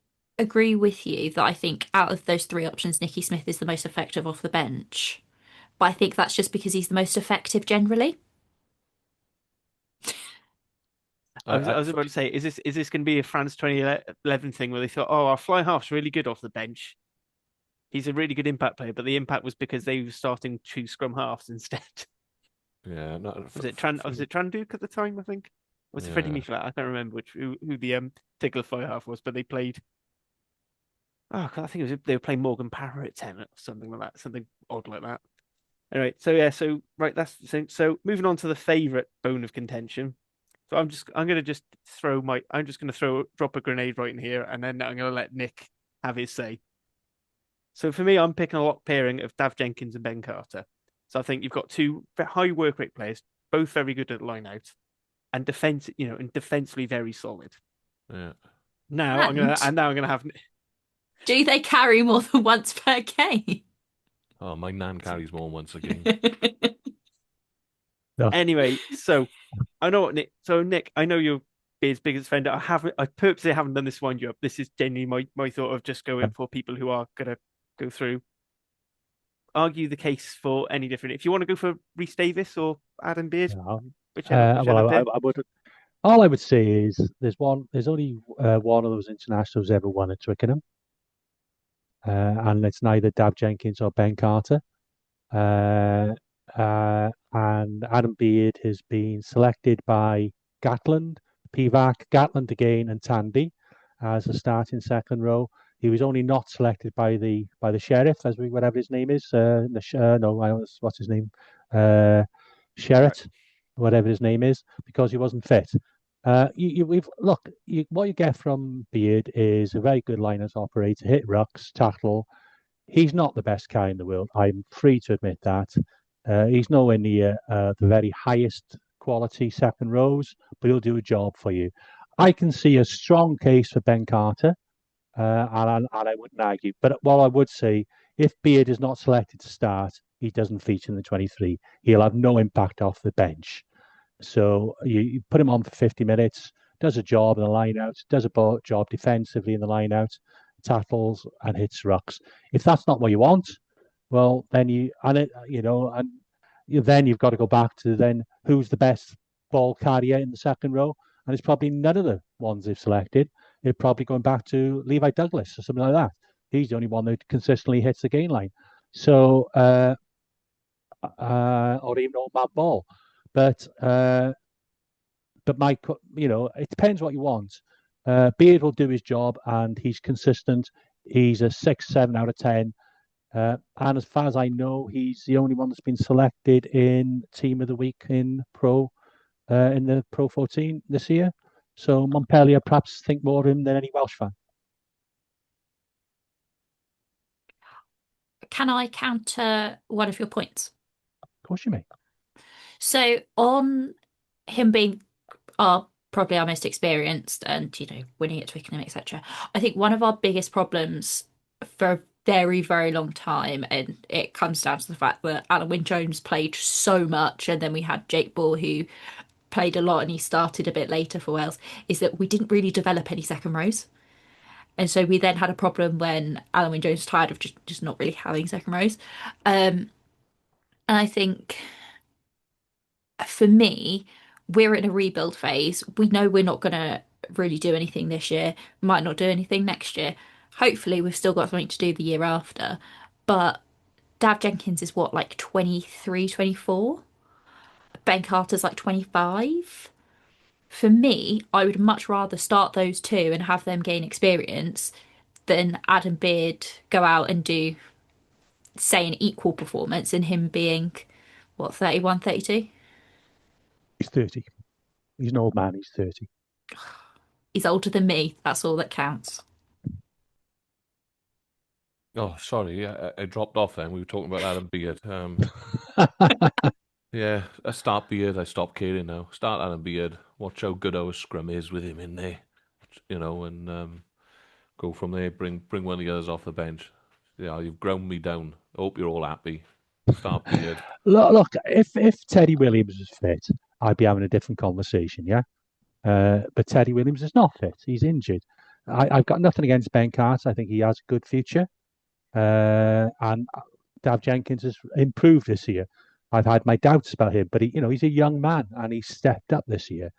agree with you that I think out of those three options, Nicky Smith is the most effective off the bench. But I think that's just because he's the most effective generally. I was about to say, is this going to be a France 2011 thing where they thought, oh, our fly half's really good off the bench. He's a really good impact player, but the impact was because they were starting two scrum halves instead. Yeah, no, Was it Tranduke at the time? I think. Or was it Freddie yeah. Miklat? I can't remember who the particular fly half was, but they played. Oh, God, I think they were playing Morgan Parra at 10 or something like that, something odd like that. Anyway, so yeah, so right, that's so moving on to the favourite bone of contention. So I'm gonna just drop a grenade right in here, and then I'm gonna let Nick have his say. So for me, I'm picking a lock pairing of Dav Jenkins and Ben Carter. So I think you've got two high work rate players, both very good at line out, and defensively very solid. Yeah. Now I'm gonna have. Do they carry more than once per game? Oh, my nan carries more once a game. No. Anyway, so I know what Nick. So Nick, I know you're his biggest defender. I purposely haven't done this wind you up. This is genuinely my thought of just going for people who are gonna go through. Argue the case for any different. If you want to go for Rhys Davis or Adam Beard, No. whichever Well, pick. I would. All I would say is there's only one of those internationals ever won at Twickenham, and it's neither Dav Jenkins or Ben Carter. And Adam Beard has been selected by Gatland, Gatland again, and Tandy as a starting second row. He was only not selected by the sheriff, whatever his name is. What's his name? Sherritt, whatever his name is, because he wasn't fit. What you get from Beard is a very good liners operator, hit rucks, tackle. He's not the best guy in the world. I'm free to admit that. He's nowhere near the very highest quality second rows, but he'll do a job for you. I can see a strong case for Ben Carter, and I wouldn't argue. But what I would say, if Beard is not selected to start, he doesn't feature in the 23. He'll have no impact off the bench. So you put him on for 50 minutes, does a job in the line out, does a job defensively in the line out, tackles and hits rucks. If that's not what you want, well, then then you've got to go back to then who's the best ball carrier in the second row, and it's probably none of the ones they've selected. It's probably going back to Levi Douglas or something like that. He's the only one that consistently hits the gain line. So, or even old Matt Ball. But it depends what you want. Beard will do his job, and he's consistent. He's a 6, 7 out of 10. And as far as I know, he's the only one that's been selected in Team of the Week in the Pro 14 this year. So Montpellier perhaps think more of him than any Welsh fan. Can I counter one of your points? Of course you may. So on him being probably our most experienced and winning at Twickenham, etc. I think one of our biggest problems for a very, very long time, and it comes down to the fact that Alan Wynne-Jones played so much, and then we had Jake Ball who played a lot and he started a bit later for Wales, is that we didn't really develop any second rows. And so we then had a problem when Alan Wynne-Jones was tired of just not really having second rows. And I think for me, we're in a rebuild phase. We know we're not going to really do anything this year, might not do anything next year. Hopefully, we've still got something to do the year after. But Dav Jenkins is what, like 23, 24? Ben Carter's like 25. For me, I would much rather start those two and have them gain experience than Adam Beard go out and do, say, an equal performance and him being, what, 31, 32? He's 30. He's an old man. He's 30. He's older than me. That's all that counts. Oh, sorry, I dropped off then. We were talking about Adam Beard. Yeah, I start Beard. I stop caring now. Start Adam Beard. Watch how good our scrum is with him in there, and go from there. Bring one of the others off the bench. Yeah, you've ground me down. I hope you're all happy. Start Beard. Look, if Teddy Williams was fit, I'd be having a different conversation, yeah. But Teddy Williams is not fit. He's injured. I've got nothing against Ben Carter. I think he has a good future. And Dav Jenkins has improved this year. I've had my doubts about him, but he's a young man and he's stepped up this year.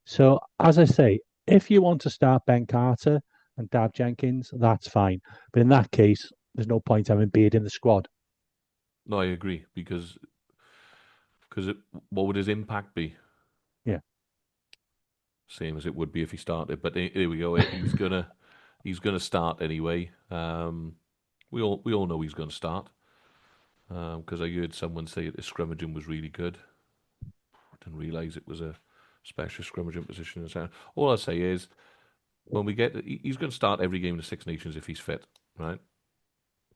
So as I say, if you want to start Ben Carter and Dav Jenkins, that's fine. But in that case, there's no point having Beard in the squad. No, I agree because what would his impact be? Yeah. Same as it would be if he started. But here we go. He's gonna start anyway. We all know he's gonna start. Because I heard someone say that the scrummaging was really good. I didn't realise it was a special scrummaging position. All I'll say is, when we get, he's going to start every game in the Six Nations if he's fit, right?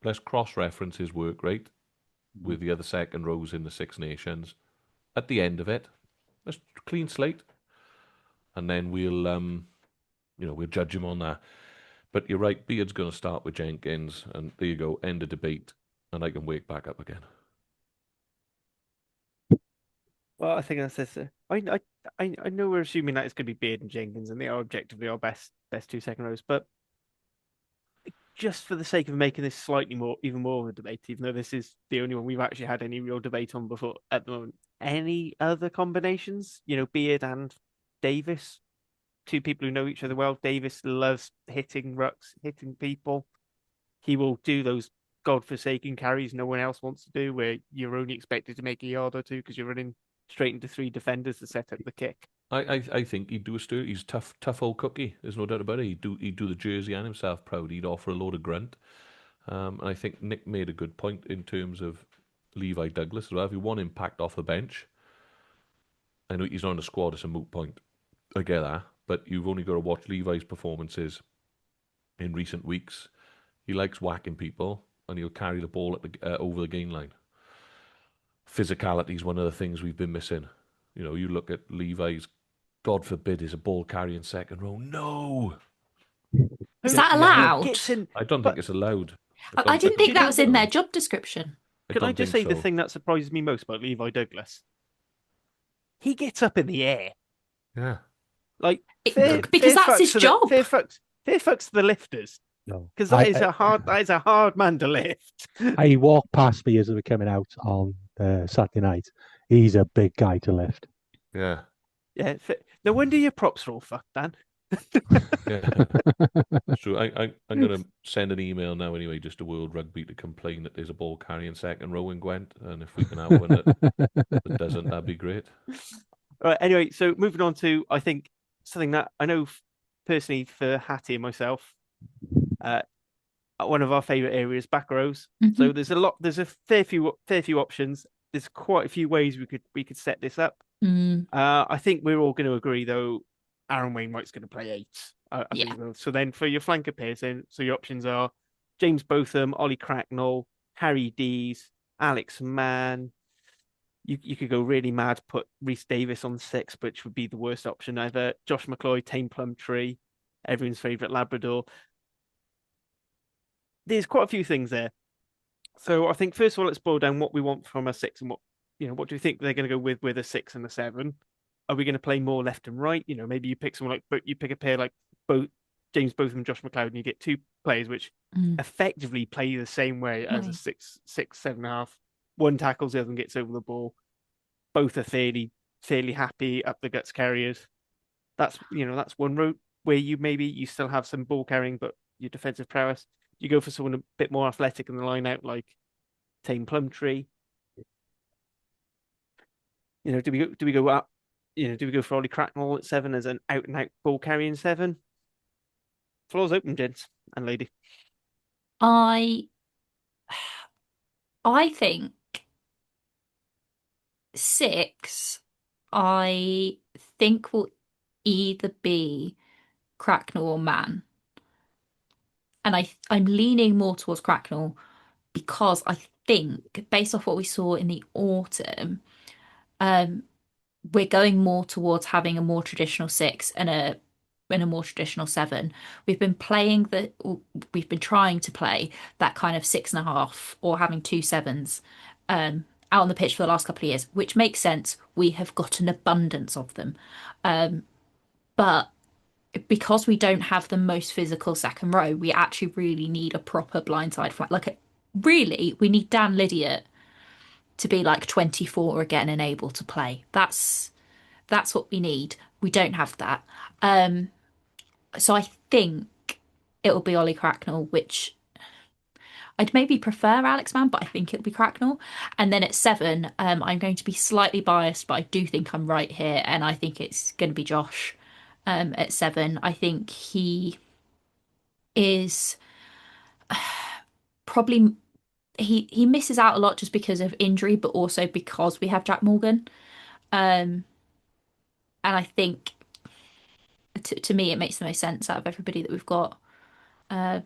Let's cross-reference his work rate with the other second rows in the Six Nations. At the end of it, let's clean slate, and then we'll judge him on that. But you're right, Beard's going to start with Jenkins, and there you go, end of debate, and I can wake back up again. Well, I think that's it. I know we're assuming that it's going to be Beard and Jenkins, and they are objectively our best two second rows. But just for the sake of making this even more of a debate, even though this is the only one we've actually had any real debate on before at the moment, any other combinations? Beard and Davis, two people who know each other well. Davis loves hitting rucks, hitting people. He will do those godforsaken carries no one else wants to do, where you're only expected to make a yard or two because you're running straight into three defenders to set up the kick. I think he'd do a stir. He's tough old cookie. There's no doubt about it. He'd do the jersey and himself proud. He'd offer a load of grunt. And I think Nick made a good point in terms of Levi Douglas as well. If you want impact off the bench, I know he's not on the squad. It's a moot point. I get that, but you've only got to watch Levi's performances in recent weeks. He likes whacking people, and he'll carry the ball over the gain line. Physicality is one of the things we've been missing. You look at Levi's, God forbid, is a ball carrying second row. No. Is that allowed? I don't think it's allowed. I didn't think that was in their job description. Can I just say the thing that surprises me most about Levi Douglas? He gets up in the air. Yeah. Because that's his job. Fair fucks to the lifters. No, because that is a hard man to lift. He walked past me as we were coming out on Saturday night. He's a big guy to lift. Yeah. Yeah. No wonder your props are all fucked, Dan. Yeah. That's true. I'm going to send an email now anyway, just to World Rugby to complain that there's a ball carrying second row in Gwent, and if we can have one that doesn't, that'd be great. All right. Anyway, so moving on to, I think, something that I know personally for Hattie and myself, one of our favourite areas, back rows. Mm-hmm. So there's a fair few options. There's quite a few ways we could set this up. I think we're all going to agree though, Aaron Wainwright's going to play 8. Yeah. So then for your flanker pairs, so your options are James Botham, Ollie Cracknell, Harry Dees, Alex Mann. You could go really mad, put Rhys Davis on 6, which would be the worst option ever. Josh McCloy, Tame Plumtree, everyone's favourite Labrador. There's quite a few things there. So I think first of all, let's boil down what we want from a 6 and what do you think they're going to go with a 6 and a 7? Are we going to play more left and right? Maybe you pick someone you pick a pair like James Botham and Josh McLeod, and you get 2 players which effectively play the same way as a 6, 7.5. One tackles, the other one gets over the ball. Both are fairly happy up the guts carriers. That's one route where you still have some ball carrying, but your defensive prowess. You go for someone a bit more athletic in the line out, like Tame Plumtree. Do we go up? Do we go for Ollie Cracknell at 7 as an out and out ball carrying 7? Floor's open, gents and lady. I think 6, I think will either be Cracknell or Mann. And I'm leaning more towards Cracknell because I think, based off what we saw in the autumn, we're going more towards having a more traditional 6 and a more traditional 7. We've been trying to play that kind of 6.5 or having 2 7s out on the pitch for the last couple of years, which makes sense. We have got an abundance of them. But because we don't have the most physical second row, we actually really need a proper blindside flank. Like, really, we need Dan Lydiate to be like 24 again and able to play. That's what we need. We don't have that. So I think it'll be Ollie Cracknell, which I'd maybe prefer Alex Mann, but I think it'll be Cracknell. And then at 7, I'm going to be slightly biased, but I do think I'm right here, and I think it's going to be Josh at 7. I think he is probably he misses out a lot just because of injury, but also because we have Jack Morgan. And I think to me it makes the most sense out of everybody that we've got. Uh,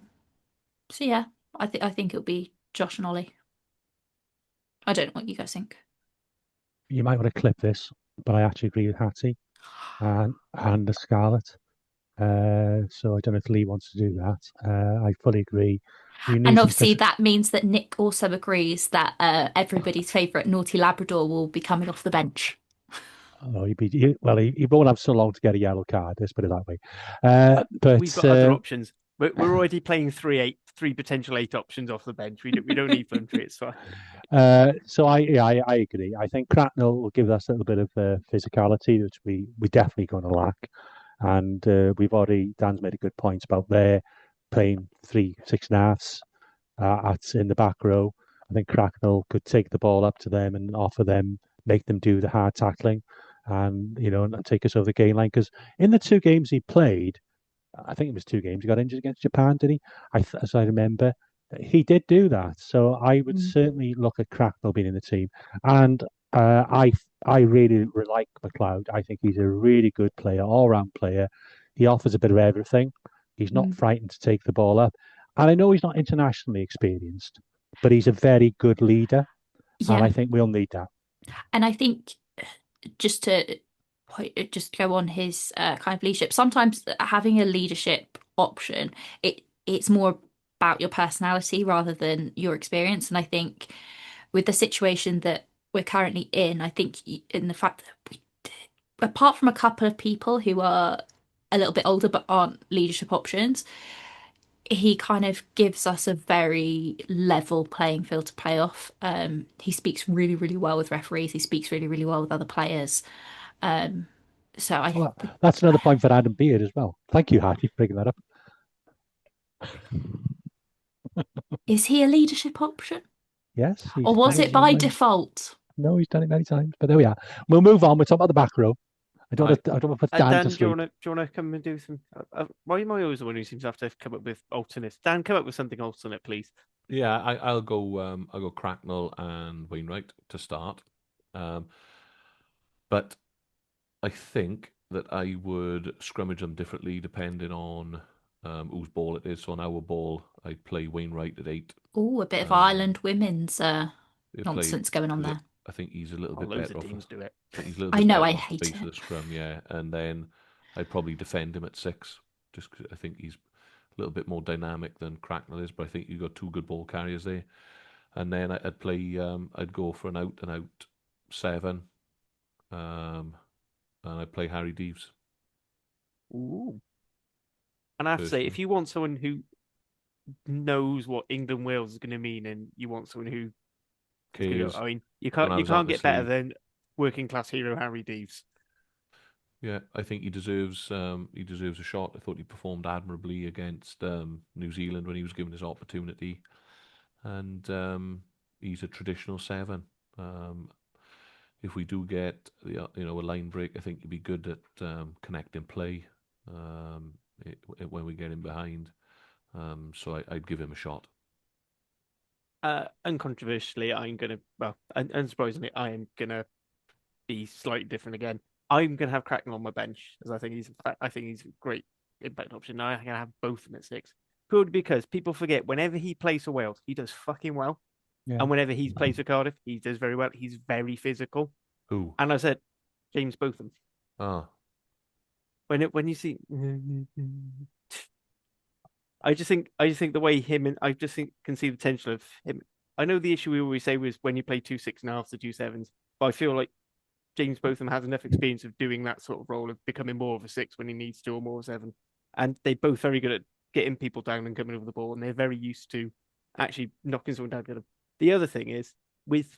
so yeah, I think it'll be Josh and Ollie. I don't know what you guys think. You might want to clip this, but I actually agree with Hattie and the Scarlet. So I don't know if Lee wants to do that. I fully agree. You And need some obviously that means that Nick also agrees that everybody's favourite naughty Labrador will be coming off the bench. Oh, he won't have so long to get a yellow card. Let's put it that way. But We've got other options. We're already playing three potential 8 options off the bench. We don't need fun for it. It's fine. So I agree. I think Cracknell will give us a little bit of physicality, which we definitely going to lack. And Dan's made a good point about there playing 3 6.5s in the back row. I think Cracknell could take the ball up to them and make them do the hard tackling, and and take us over the gain line. Because in the 2 games he played, I think it was 2 games, he got injured against Japan, did he? As I remember, he did do that. So I would certainly look at Cracknell being in the team, and I really like McLeod. I think he's a really good player, all-round player. He offers a bit of everything. He's not frightened to take the ball up, and I know he's not internationally experienced, but he's a very good leader, and Yeah, I think we'll need that. and I think just to just go on his kind of leadership. Sometimes having a leadership option, it's more about your personality rather than your experience. And I think with the situation that we're currently in, I think in the fact that apart from a couple of people who are a little bit older but aren't leadership options, he kind of gives us a very level playing field to play off. He speaks really, really well with referees. He speaks really, really well with other players. So Well, that's another point for Adam Beard as well. Thank you, Hattie, for bringing that up. is he a leadership option? Yes. Or was it by default? No, he's done it many times. But there we are. We'll move on. We'll talk about the back row. I don't want to put Dan Dan, to do sleep. you want to come and do some? Why am I always the one who seems to have to come up with alternates? Dan, come up with something alternate, please. Yeah, I'll go Cracknell and Wainwright to start. But I think that I would scrummage them differently depending on whose ball it is. So on our ball, I'd play Wainwright at 8. Oh, a bit of Ireland women's nonsense going on there. I think he's a little bit Loads better of off. teams do it. I think he's a little I bit know, better I off the hate base it. of the scrum, yeah. And then I'd probably defend him at 6, just 'cause I think he's a little bit more dynamic than Cracknell is. But I think you've got 2 good ball carriers there. And then I'd go for an out and out 7, and I'd play Harry Deves. Ooh. And I have to say, if you want someone who knows what England Wales is going to mean, and you want someone who, I mean, you can't get better than working class hero Harry Deves. Yeah, I think he deserves a shot. I thought he performed admirably against New Zealand when he was given his opportunity, and he's a traditional 7. If we do get a line break, I think he'd be good at connecting play when we get in behind. So I'd give him a shot. Uncontroversially, unsurprisingly, I am gonna be slightly different again. I'm gonna have Cracknell on my bench, as I think he's a great impact option. Now I'm gonna have both of them at 6, purely because people forget whenever he plays for Wales, he does fucking well. Yeah. And whenever he plays for Cardiff, he does very well. He's very physical. Who? And I said, James Botham. Ah. When you see, I just think the way I just think can see the potential of him. I know the issue we always say was when you play 2 6.5s to 2 7s, but I feel like James Botham has enough experience of doing that sort of role of becoming more of a 6 when he needs to, or more of a 7. And they're both very good at getting people down and coming over the ball, and they're very used to actually knocking someone down. The other thing is with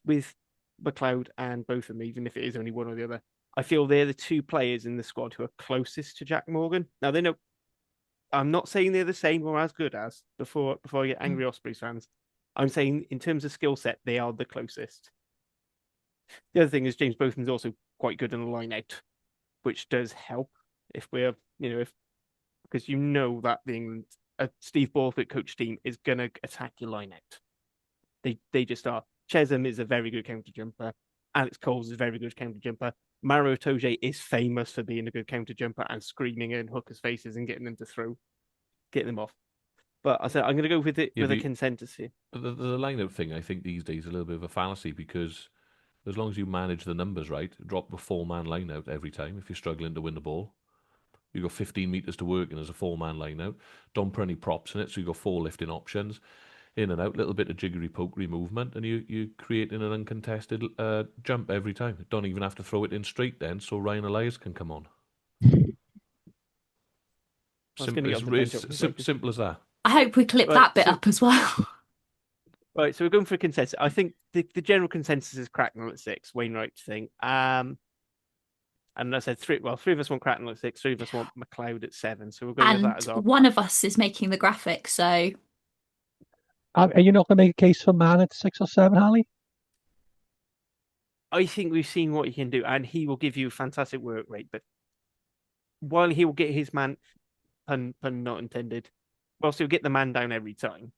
McLeod and Botham, even if it is only one or the other, I feel they're the 2 players in the squad who are closest to Jack Morgan. Now they know I'm not saying they're the same or as good as before I get angry Ospreys fans. I'm saying in terms of skill set, they are the closest. The other thing is James Botham's also quite good in the line out, which does help if we're, because that the England Steve Borthwick coach team is gonna attack your line out. They just are. Chesham is a very good counter jumper. Alex Coles is a very good counter jumper. Mario Toje is famous for being a good counter jumper and screaming in hookers' faces and getting them to throw, getting them off. But I said I'm going to go with it with a consensus here. The line-out thing, I think these days is a little bit of a fallacy because as long as you manage the numbers right, drop the 4-man line-out every time if you're struggling to win the ball. You've got 15 metres to work in as a 4-man line-out. Don't put any props in it, so you've got 4 lifting options. In and out, little bit of jiggery-pokery movement, and you're creating an uncontested jump every time. Don't even have to throw it in straight then, so Ryan Elias can come on. Simple as that. I hope we clip that bit up as well. Right, so we're going for a consensus. I think the general consensus is Cracknell at 6, Wainwright thing. And I said three of us want Cracknell at 6, 3 of us want McLeod at 7. So we'll go with that as well. One of us is making the graphic, so. Are you not going to make a case for Man at 6 or 7, Harley? I think we've seen what he can do, and he will give you a fantastic work rate. But while he will get his man, pun not intended, whilst he'll get the man down every time,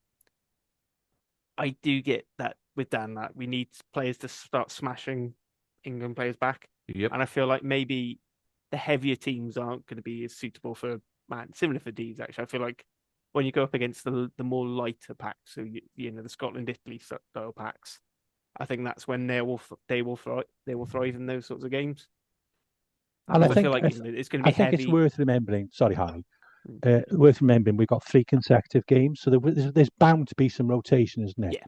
I do get that with Dan that we need players to start smashing England players back. Yep. And I feel like maybe the heavier teams aren't going to be as suitable for man. Similar for D's, actually. I feel like when you go up against the more lighter packs, so the Scotland Italy style packs, I think that's when they will thrive in those sorts of games. And I feel like it's going to be heavy. I think it's worth remembering. Sorry, Harry. Worth remembering we've got 3 consecutive games, so there's bound to be some rotation, isn't it? Yeah.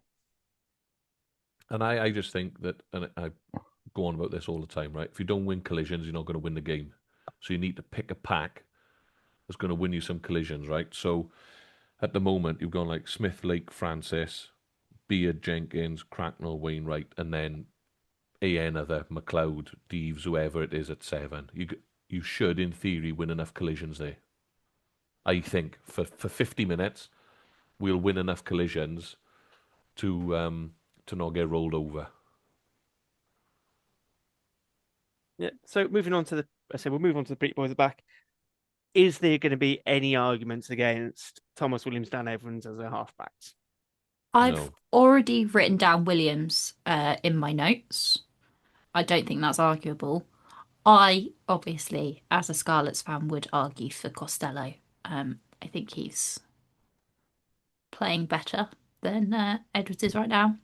And I just think that, and I go on about this all the time, right? If you don't win collisions, you're not going to win the game. So you need to pick a pack that's going to win you some collisions, right? So at the moment, you've gone like Smith, Lake, Francis, Beard, Jenkins, Cracknell, Wainwright, and then other McLeod, Deves, whoever it is at 7. You should, in theory, win enough collisions there. I think for 50 minutes, we'll win enough collisions to not get rolled over. Yeah. So moving on to we'll move on to the British boys at back. Is there going to be any arguments against Thomas Williams, Dan Evans as a halfbacks? I've already written down Williams in my notes. I don't think that's arguable. I, obviously, as a Scarlets fan, would argue for Costello. I think he's playing better than Edwards is right now.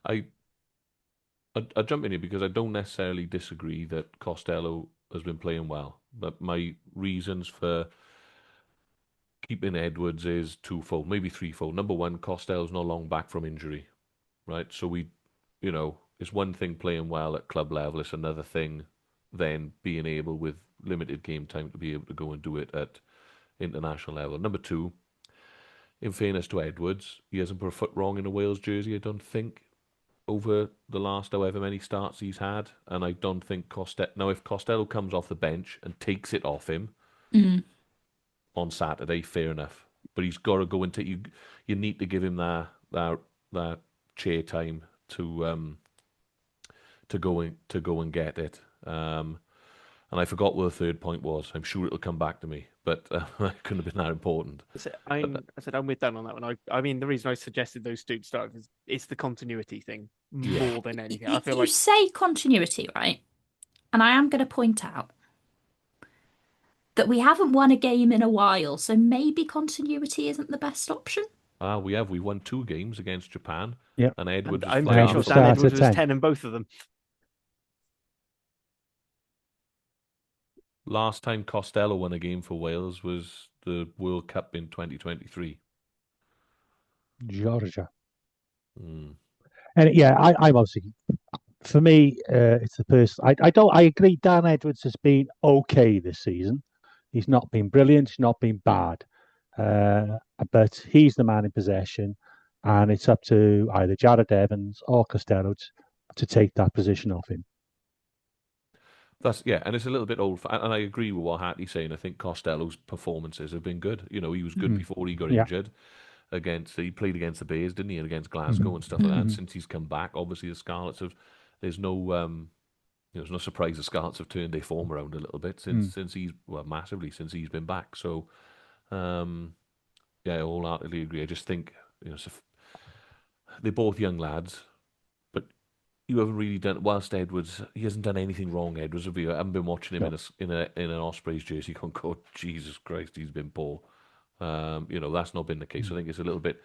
I jump in here because I don't necessarily disagree that Costello has been playing well, but my reasons for keeping Edwards is twofold, maybe threefold. Number one, Costello's not long back from injury, right? So it's one thing playing well at club level, it's another thing then being able, with limited game time, to be able to go and do it at international level. Number two, in fairness to Edwards, he hasn't put a foot wrong in a Wales jersey, I don't think, over the last however many starts he's had. And I don't think now if Costello comes off the bench and takes it off him on Saturday, fair enough. But he's got to go and you need to give him that chair time to go and get it. And I forgot what the third point was. I'm sure it'll come back to me, but it couldn't have been that important. I'm with Dan on that one. I mean, the reason I suggested those two start is it's the continuity thing more than anything. I feel you say continuity, right? And I am going to point out that we haven't won a game in a while, so maybe continuity isn't the best option. We have. We won 2 games against Japan. Yeah, and Edwards. I'm pretty sure Dan Edwards was 10 in both of them. Last time Costello won a game for Wales was the World Cup in 2023. Georgia. Mm. And yeah, I'm obviously for me, it's the first. I don't. I agree. Dan Edwards has been okay this season. He's not been brilliant. He's not been bad. But he's the man in possession, and it's up to either Jared Evans or Costello to take that position off him. And it's a little bit old, and I agree with what Hattie's saying. I think Costello's performances have been good. You know, he was good before he got Yeah. injured. He played against the Bears, didn't he, and against Glasgow and stuff like that. And since he's come back, obviously the Scarlets have. There's no there's no surprise the Scarlets have turned their form around a little bit since he's massively since he's been back. So, I wholeheartedly agree. I just think they're both young lads, but you haven't really done. Whilst Edwards, he hasn't done anything wrong. Edwards, I haven't been watching him in an Ospreys jersey. Going, God, Jesus Christ, he's been poor. That's not been the case. I think it's a little bit.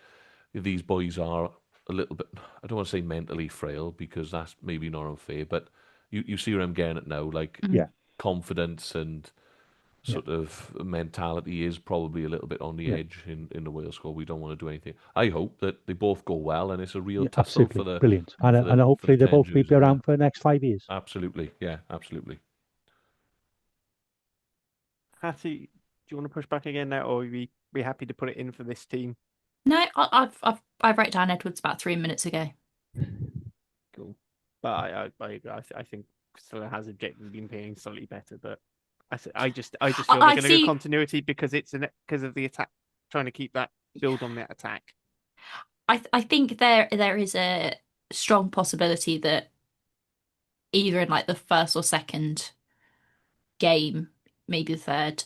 These boys are a little bit. I don't want to say mentally frail because that's maybe not unfair, but you see where I'm getting at now. Like confidence and sort of mentality is probably a little bit on the edge in the Wales squad. We don't want to do anything. I hope that they both go well and it's a real tussle for the brilliant. And hopefully they'll both be around for the next 5 years. Absolutely, yeah, absolutely. Hattie, do you want to push back again now, or are we happy to put it in for this team? No, I wrote down Edwards about 3 minutes ago. Cool, but I think Costello has objectively been playing slightly better, but I just feel they're going to go continuity because because of the attack, trying to keep that build on that attack. I think there is a strong possibility that either in like the first or second game, maybe the third,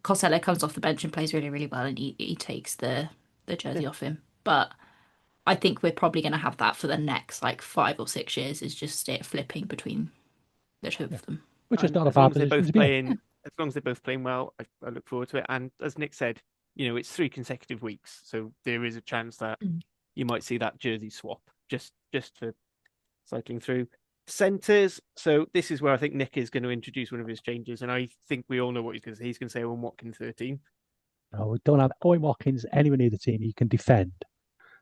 Costello comes off the bench and plays really, really well, and he takes the jersey off him. But I think we're probably going to have that for the next like 5 or 6 years. Is just it flipping between the two of them, which is not a bad position to be in. As long as they're both playing well, I look forward to it. And as Nick said, it's 3 consecutive weeks, so there is a chance that you might see that jersey swap just for cycling through. Centres. So this is where I think Nick is going to introduce one of his changes, and I think we all know what he's going to say. He's going to say Owen Watkins 13. No, we don't have Owen Watkins anywhere near the team. He can defend.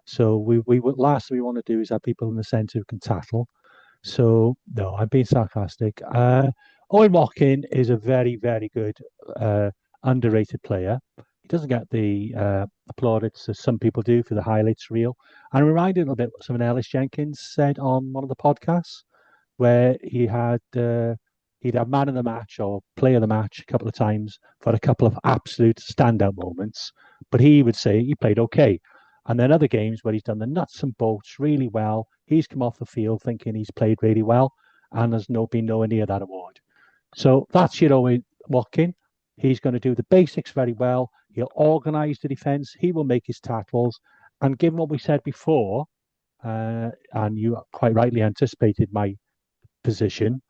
So last thing we want to do is have people in the centre who can tackle. So no, I'm being sarcastic. Owen Watkins is a very, very good underrated player. He doesn't get the plaudits as some people do for the highlights reel. And I'm reminded a little bit what something Ellis Jenkins said on one of the podcasts, where he'd have man of the match or player of the match a couple of times for a couple of absolute standout moments. But he would say he played okay. And then other games where he's done the nuts and bolts really well, he's come off the field thinking he's played really well, and there's been nowhere near that award. So that's your Owen Watkins. He's going to do the basics very well. He'll organise the defence. He will make his tackles. And given what we said before, and you quite rightly anticipated my position,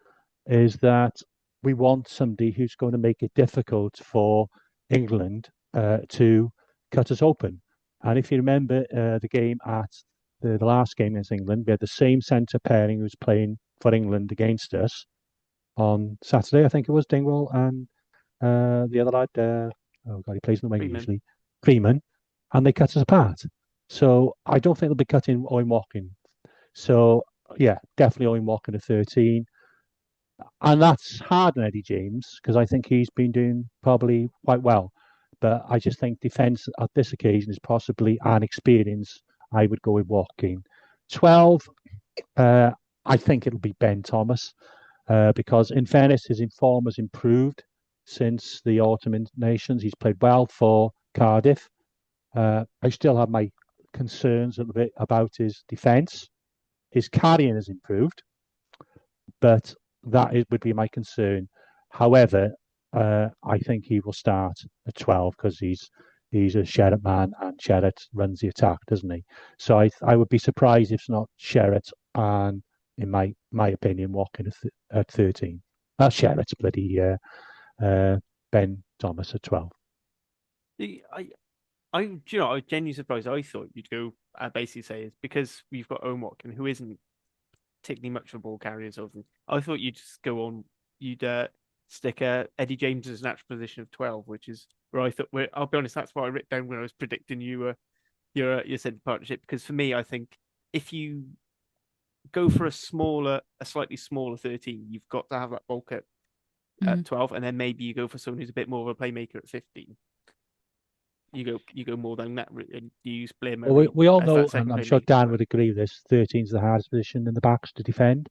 is that we want somebody who's going to make it difficult for England to cut us open. And if you remember the game at the last game against England, we had the same centre pairing who was playing for England against us on Saturday, I think it was, Dingwall and the other lad, he plays in the wing usually, Freeman, and they cut us apart. So I don't think they'll be cutting Owen Watkins. So yeah, definitely Owen Watkins at 13. And that's hard on Eddie James because I think he's been doing probably quite well. But I just think defence at this occasion is possibly an experience. I would go with Watkins. 12, I think it'll be Ben Thomas because in fairness, his inform has improved since the Autumn Nations. He's played well for Cardiff. I still have my concerns a little bit about his defence. His carrying has improved, but would be my concern. However, I think he will start at 12 because he's a Sherratt man, and Sherratt runs the attack, doesn't he? So I would be surprised if it's not Sherratt and, in my opinion, Watkins at 13. Sherratt's bloody Ben Thomas at 12. I'm genuinely surprised. I thought you'd go basically say is because we've got Owen Watkins, who isn't particularly much for ball carriers. I thought you'd just go on. You'd stick Eddie James's natural position of 12, which is where I thought. I'll be honest, that's what I wrote down when I was predicting your centre partnership. Because for me, I think if you go for a slightly smaller 13. You've got to have that bulk at 12, and then maybe you go for someone who's a bit more of a playmaker at 15. You go more down that route, and you use Blair Murray. Well, we all as know, that second and I'm sure playmaker, Dan but- would agree with this, 13 is the hardest position in the backs to defend.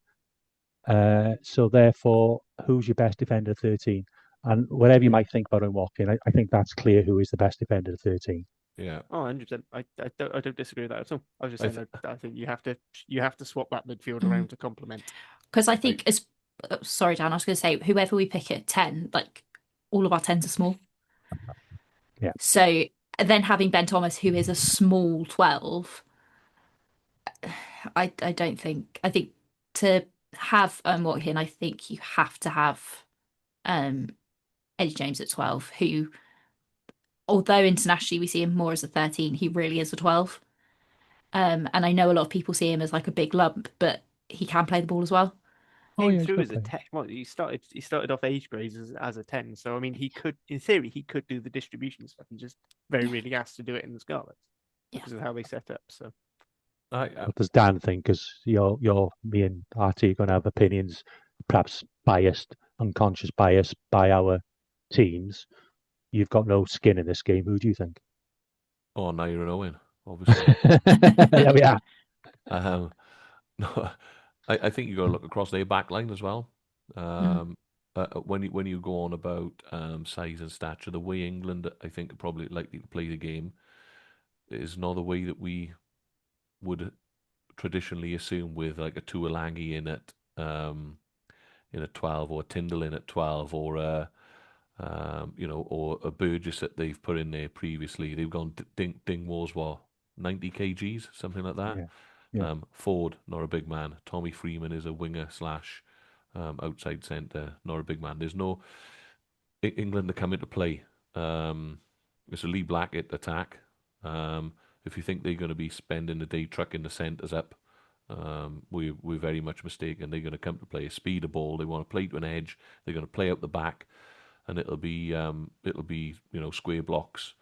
So therefore, who's your best defender at 13? And whatever you might think about him walking, I think that's clear who is the best defender at 13. Yeah. Oh, 100%. I don't disagree with that at all. I was just I saying I think you have to swap that midfield Mhm. around to complement. Because I think sorry, Dan, I was going to say whoever we pick at 10, like all of our 10s are small. Yeah. So then having Ben Thomas, who is a small 12, I don't think. I think to have Watkin, I think you have to have Eddie James at 12, who, although internationally we see him more as a 13, he really is a 12. And I know a lot of people see him as like a big lump, but he can play the ball as well. Oh, Came yeah, he's through good as a player. 10. Well, he started off age grades as a 10. So I mean, he could, in theory, he could do the distribution stuff. He just very rarely has to do it in the Scarlets because of how they set up. So What does Dan think? Because me and RT are going to have opinions, perhaps biased, unconscious bias by our teams. You've got no skin in this game. Who do you think? Oh, Nair and Owen, obviously. There we are. No, I think you got to look across their back line as well. When you go on about size and stature, the way England, I think, are probably likely to play the game is not the way that we would traditionally assume, with like a Tuolangi in at 12, or a Tyndall in at 12, or or a Burgess that they've put in there previously. They've gone Dingwall's 90 kgs, something like that. Yeah. Ford, not a big man. Tommy Freeman is a winger slash outside centre, not a big man. There's no England to come into play. It's a Lee Blackett attack. If you think they're going to be spending the day trucking the centres up, we're very much mistaken. They're going to come to play a speeder ball. They want to play to an edge. They're going to play out the back, and it'll be square blocks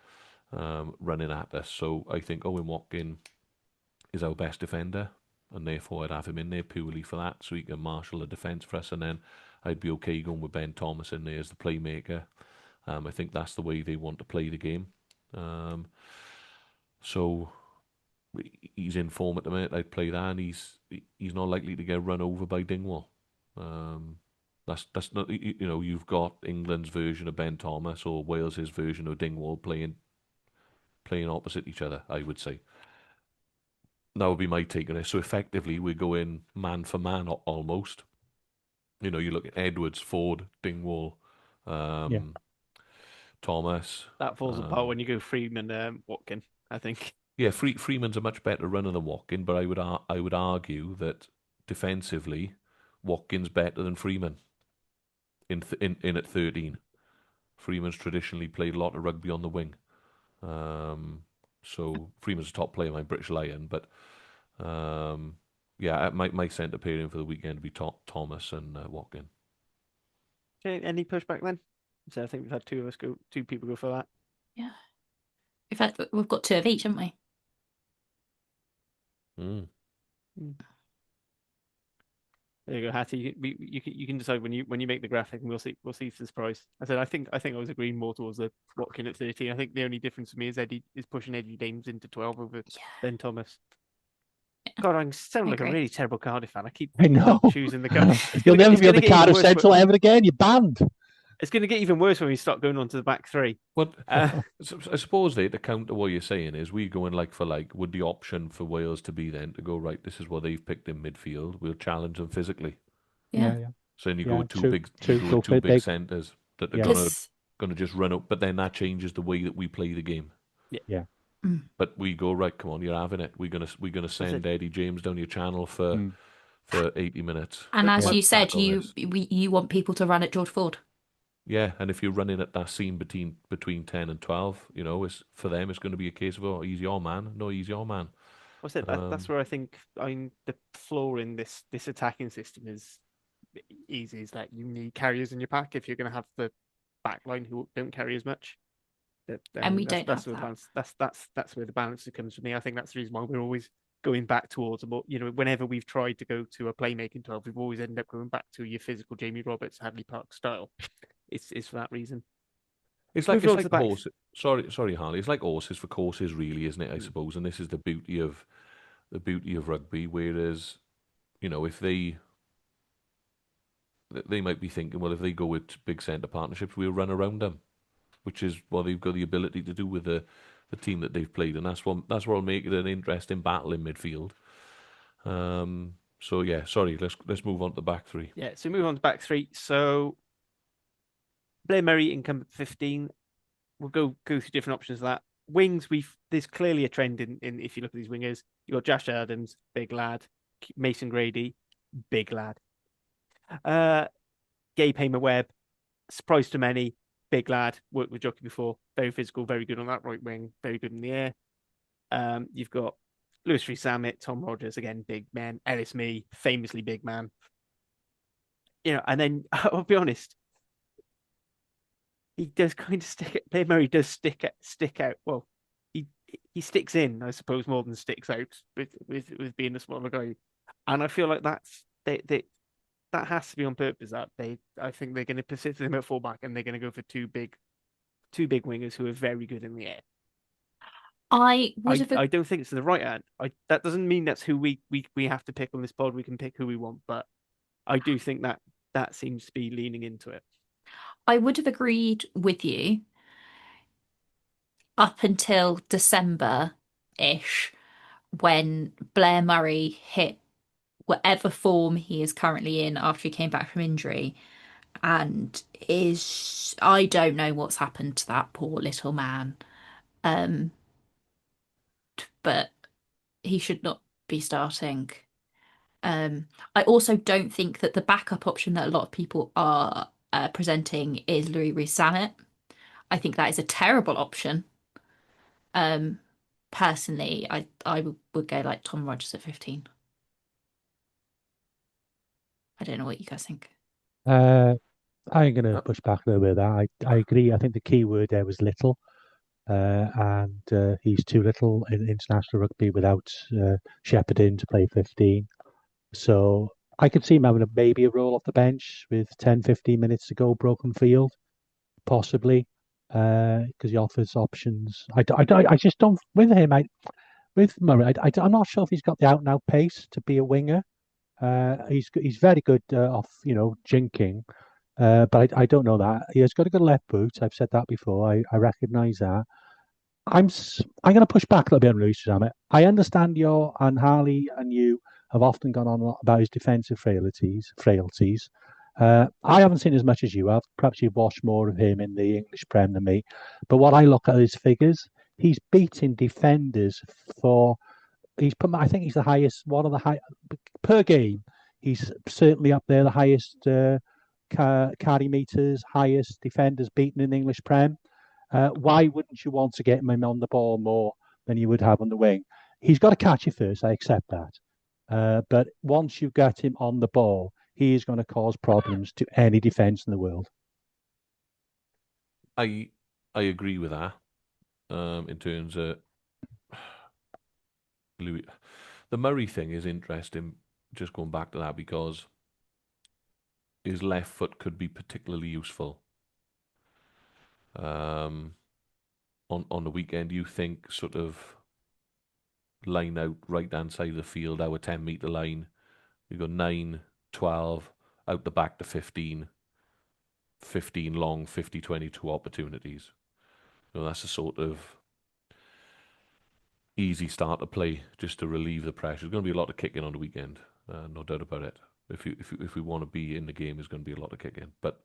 running at us. So I think Owen Watkin is our best defender, and therefore I'd have him in there purely for that, so he can marshal the defence for us, and then I'd be okay going with Ben Thomas in there as the playmaker. I think that's the way they want to play the game. So he's in form at the minute. I'd play that, and he's not likely to get run over by Dingwall. That's not, you've got England's version of Ben Thomas or Wales's version of Dingwall playing opposite each other, I would say. That would be my take on it. So effectively, we're going man for man almost. You look at Edwards, Ford, Dingwall, Thomas. that falls apart when you go Freeman, Watkin, I think. Yeah, Freeman's a much better runner than Watkin, but I would argue that defensively, Watkin's better than Freeman in at 13. Freeman's traditionally played a lot of rugby on the wing. So Freeman's a top player, my British Lion, but my centre pairing for the weekend would be Thomas and Watkin. Okay, any pushback then? So I think we've had two people go for that. Yeah. In fact, we've got 2 of each, haven't we? There you go, Hattie. You can decide when you make the graphic, and we'll see if there's price. I said I think I was agreeing more towards the Watkin at 13. I think the only difference for me is Eddie is pushing Eddie James into 12 over Ben Thomas. God, I sound like a really terrible Cardiff fan. I know. Choosing the Cardiff. You'll never be on the Cardiff Central ever again. You're banned. It's going to get even worse when we start going on to the back three. Well, I suppose to counter what you're saying is we go in like for like. Would the option for Wales to be then to go, right, this is what they've picked in midfield, we'll challenge them physically. Yeah. So then you go with two big centres that are going to just run up, but then that changes the way that we play the game. Yeah. But we go, right, come on, you're having it. We're gonna send Eddie James down your channel for 80 minutes. And as you said, you want people to run at George Ford. Yeah, and if you're running at that scene between 10 and 12, for them it's going to be a case of, he's your man. No, he's your man. What's it? That's where I think the flaw in this attacking system is easy. Is that you need carriers in your pack if you're going to have the back line who don't carry as much. And we don't have that. Balance. That's where the balance comes from me. I think that's the reason why we're always going back towards a more, whenever we've tried to go to a playmaking 12, we've always ended up going back to your physical Jamie Roberts, Hadley Park style. It's for that reason. It's like Moving on to the back. horse. Sorry, Harley. It's like horses for courses, really, isn't it? I suppose, and this is the beauty of rugby. Whereas, if they might be thinking, well, if they go with big centre partnerships, we'll run around them, which is what they've got the ability to do with the team that they've played, and that's what'll make it an interesting battle in midfield. So yeah, sorry, let's move on to the back three. Yeah, so move on to back three. So Blair Murray, incumbent 15. We'll go through different options of that. Wings, there's clearly a trend in if you look at these wingers. You've got Josh Adams, big lad. Mason Grady, big lad. Gabe Hamer-Webb, surprise to many, big lad. Worked with Jockey before, very physical, very good on that right wing, very good in the air. You've got Lewis Rees-Zammit, Tom Rogers, again, big man. Ellis Mee, famously big man. And then I'll be honest, he does kind of stick. Blair Murray does stick out. Well, he sticks in, I suppose, more than sticks out with being a smaller guy. And I feel like that has to be on purpose. That I think they're going to persist with him at fullback, and they're going to go for two big wingers who are very good in the air. I don't think it's the right hand. That doesn't mean that's who we have to pick on this pod. We can pick who we want, but I do think that seems to be leaning into it. I would have agreed with you up until December-ish, when Blair Murray hit whatever form he is currently in after he came back from injury, and I don't know what's happened to that poor little man. But he should not be starting. I also don't think that the backup option that a lot of people are presenting is Louis Rees-Zammit. I think that is a terrible option. Personally, I would go like Tom Rogers at 15. I don't know what you guys think. I'm going to push back a little bit there. I agree. I think the key word there was little. And he's too little in international rugby without shepherding to play 15. So I could see him having maybe a roll off the bench with 10, 15 minutes to go, broken field, possibly, because he offers options. I just don't, with him, with Murray, I'm not sure if he's got the out-and-out pace to be a winger. He's very good off, jinking. But I don't know that. He has got a good left boot. I've said that before. I recognise that. I'm going to push back a little bit on Louis Rees-Zammit. I understand and Harley and you have often gone on a lot about his defensive frailties. I haven't seen as much as you have. Perhaps you've watched more of him in the English Prem than me. But what I look at his figures, he's beating defenders I think he's the highest, one of the high per game. He's certainly up there, the highest carry meters, highest defenders beaten in the English Prem. Why wouldn't you want to get him on the ball more than you would have on the wing? He's got to catch it first, I accept that. But once you get him on the ball, he is going to cause problems to any defence in the world. I agree with that. In terms of Louis, the Murray thing is interesting. Just going back to that, because his left foot could be particularly useful. On the weekend, you think sort of line out right hand side of the field, our 10-meter line. We got 9, 12 out the back to 15 long 50-22 opportunities. That's a sort of easy start to play just to relieve the pressure. There's going to be a lot of kicking on the weekend, no doubt about it. If we want to be in the game, there's going to be a lot of kicking. But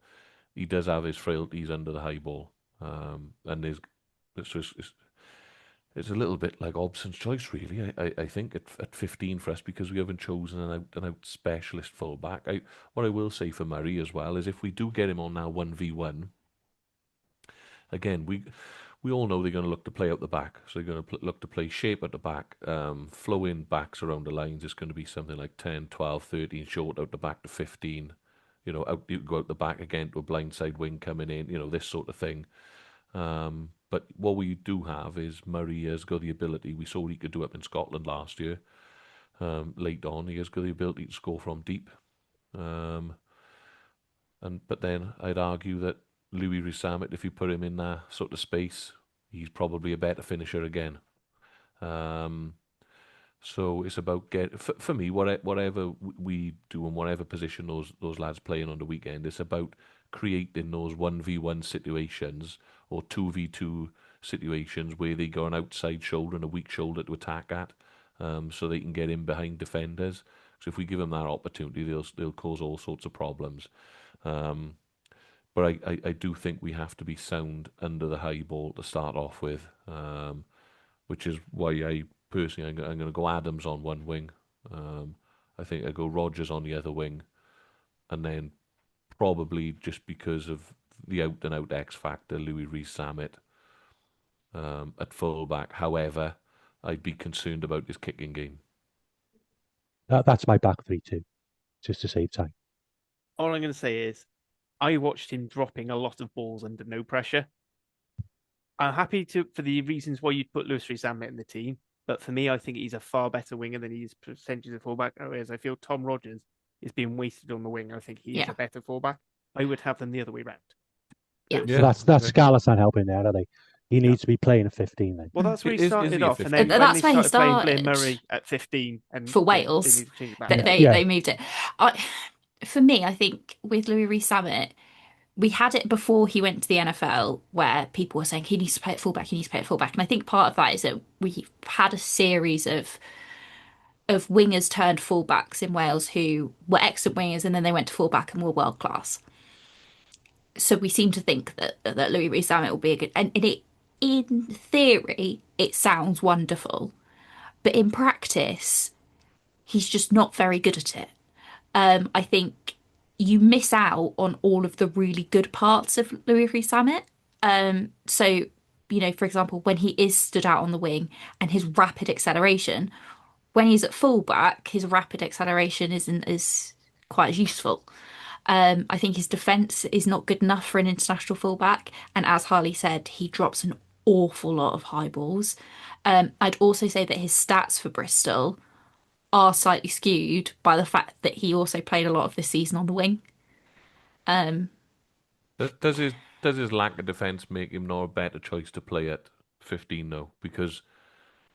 he does have his frailties under the high ball, and it's a little bit like Hobson's choice, really. I think at 15 for us, because we haven't chosen an out specialist fullback. What I will say for Murray as well is, if we do get him on now 1v1, again, we all know they're going to look to play out the back. So they're going to look to play shape at the back, flow in backs around the lines. It's going to be something like 10, 12, 13 short out the back to 15. You go out the back again to a blindside wing coming in, this sort of thing. But what we do have is Murray has got the ability. We saw what he could do up in Scotland last year. late on. He has got the ability to score from deep. But then I'd argue that Louis Rees-Zammit, if you put him in that sort of space, he's probably a better finisher again. So it's about for me, whatever we do in whatever position those lads playing on the weekend, it's about creating those 1v1 situations or 2v2 situations where they got an outside shoulder and a weak shoulder to attack at, so they can get in behind defenders. So if we give them that opportunity, they'll cause all sorts of problems. But I do think we have to be sound under the high ball to start off with, which is why I'm going to go Adams on one wing. I think I go Rogers on the other wing, and then probably just because of the out-and-out X factor, Louis Rees-Zammit at fullback. However, I'd be concerned about his kicking game. That's my back three too, just to save time. All I'm going to say is, I watched him dropping a lot of balls under no pressure. I'm happy for the reasons why you'd put Louis Rees-Zammit in the team, but for me, I think he's a far better winger than he is percentage of fullback. Whereas I feel Tom Rogers is being wasted on the wing. I think he is a better fullback. I would have them the other way round. Yeah. So that's Scarlett's not helping there, are they? He needs to be playing at 15 then. Well, that's where he Is started he at off, and 15? then That's when where they he started playing Blair started Murray at 15, and for they Wales. need to change it back. They moved it. For me, I think with Louis Rees-Zammit, we had it before he went to the NFL where people were saying he needs to play at fullback, he needs to play at fullback. And I think part of that is that we've had a series of wingers turned fullbacks in Wales who were excellent wingers and then they went to fullback and were world class. So we seem to think that Louis Rees-Zammit will be a good, and in theory it sounds wonderful, but in practice he's just not very good at it. I think you miss out on all of the really good parts of Louis Rees-Zammit. So, for example, when he is stood out on the wing and his rapid acceleration, when he's at fullback, his rapid acceleration isn't as quite as useful. I think his defence is not good enough for an international fullback, and as Harley said, he drops an awful lot of high balls. I'd also say that his stats for Bristol are slightly skewed by the fact that he also played a lot of this season on the wing. Does his lack of defence make him not a better choice to play at 15 though? Because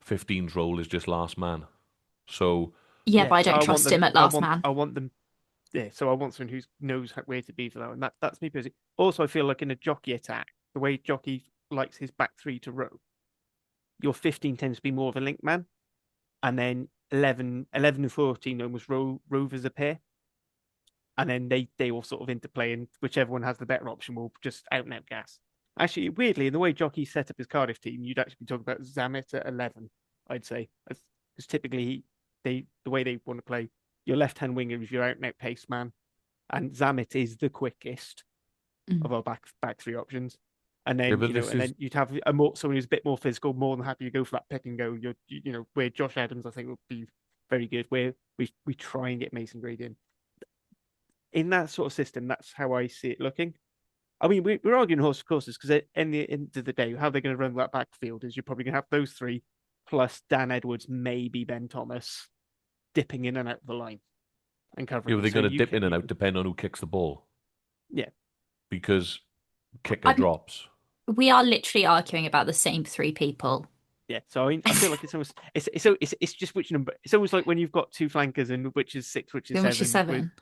15's role is just last man. So but I don't trust him at last man. I want them. Yeah, so I want someone who knows where to be for that, and that's me personally. Also, I feel like in a jockey attack, the way jockey likes his back three to row, your 15 tends to be more of a link man, and then 11 and 14 almost rove as a pair, and then they all sort of interplay, and whichever one has the better option will just out and out gas. Actually, weirdly, in the way jockey set up his Cardiff team, you'd actually be talking about Zammit at 11, I'd say, because typically the way they want to play, your left-hand winger is your out-and-out pace man, and Zammit is the quickest of our back three options. And then and then you'd have someone who's a bit more physical, more than happy to go for that pick and go. Where Josh Adams, I think, would be very good. Where we try and get Mason Grade in that sort of system. That's how I see it looking. I mean, we're arguing horse for courses because at the end of the day, how they're going to run that backfield is you're probably going to have those three plus Dan Edwards, maybe Ben Thomas, dipping in and out of the line and covering. Yeah, they're going to dip in and out depending on who kicks the ball. Yeah, because kicker drops. We are literally arguing about the same three people. Yeah, so I feel like it's almost it's just which number. It's almost like when you've got two flankers and which is 6, which is 7. Which is 7.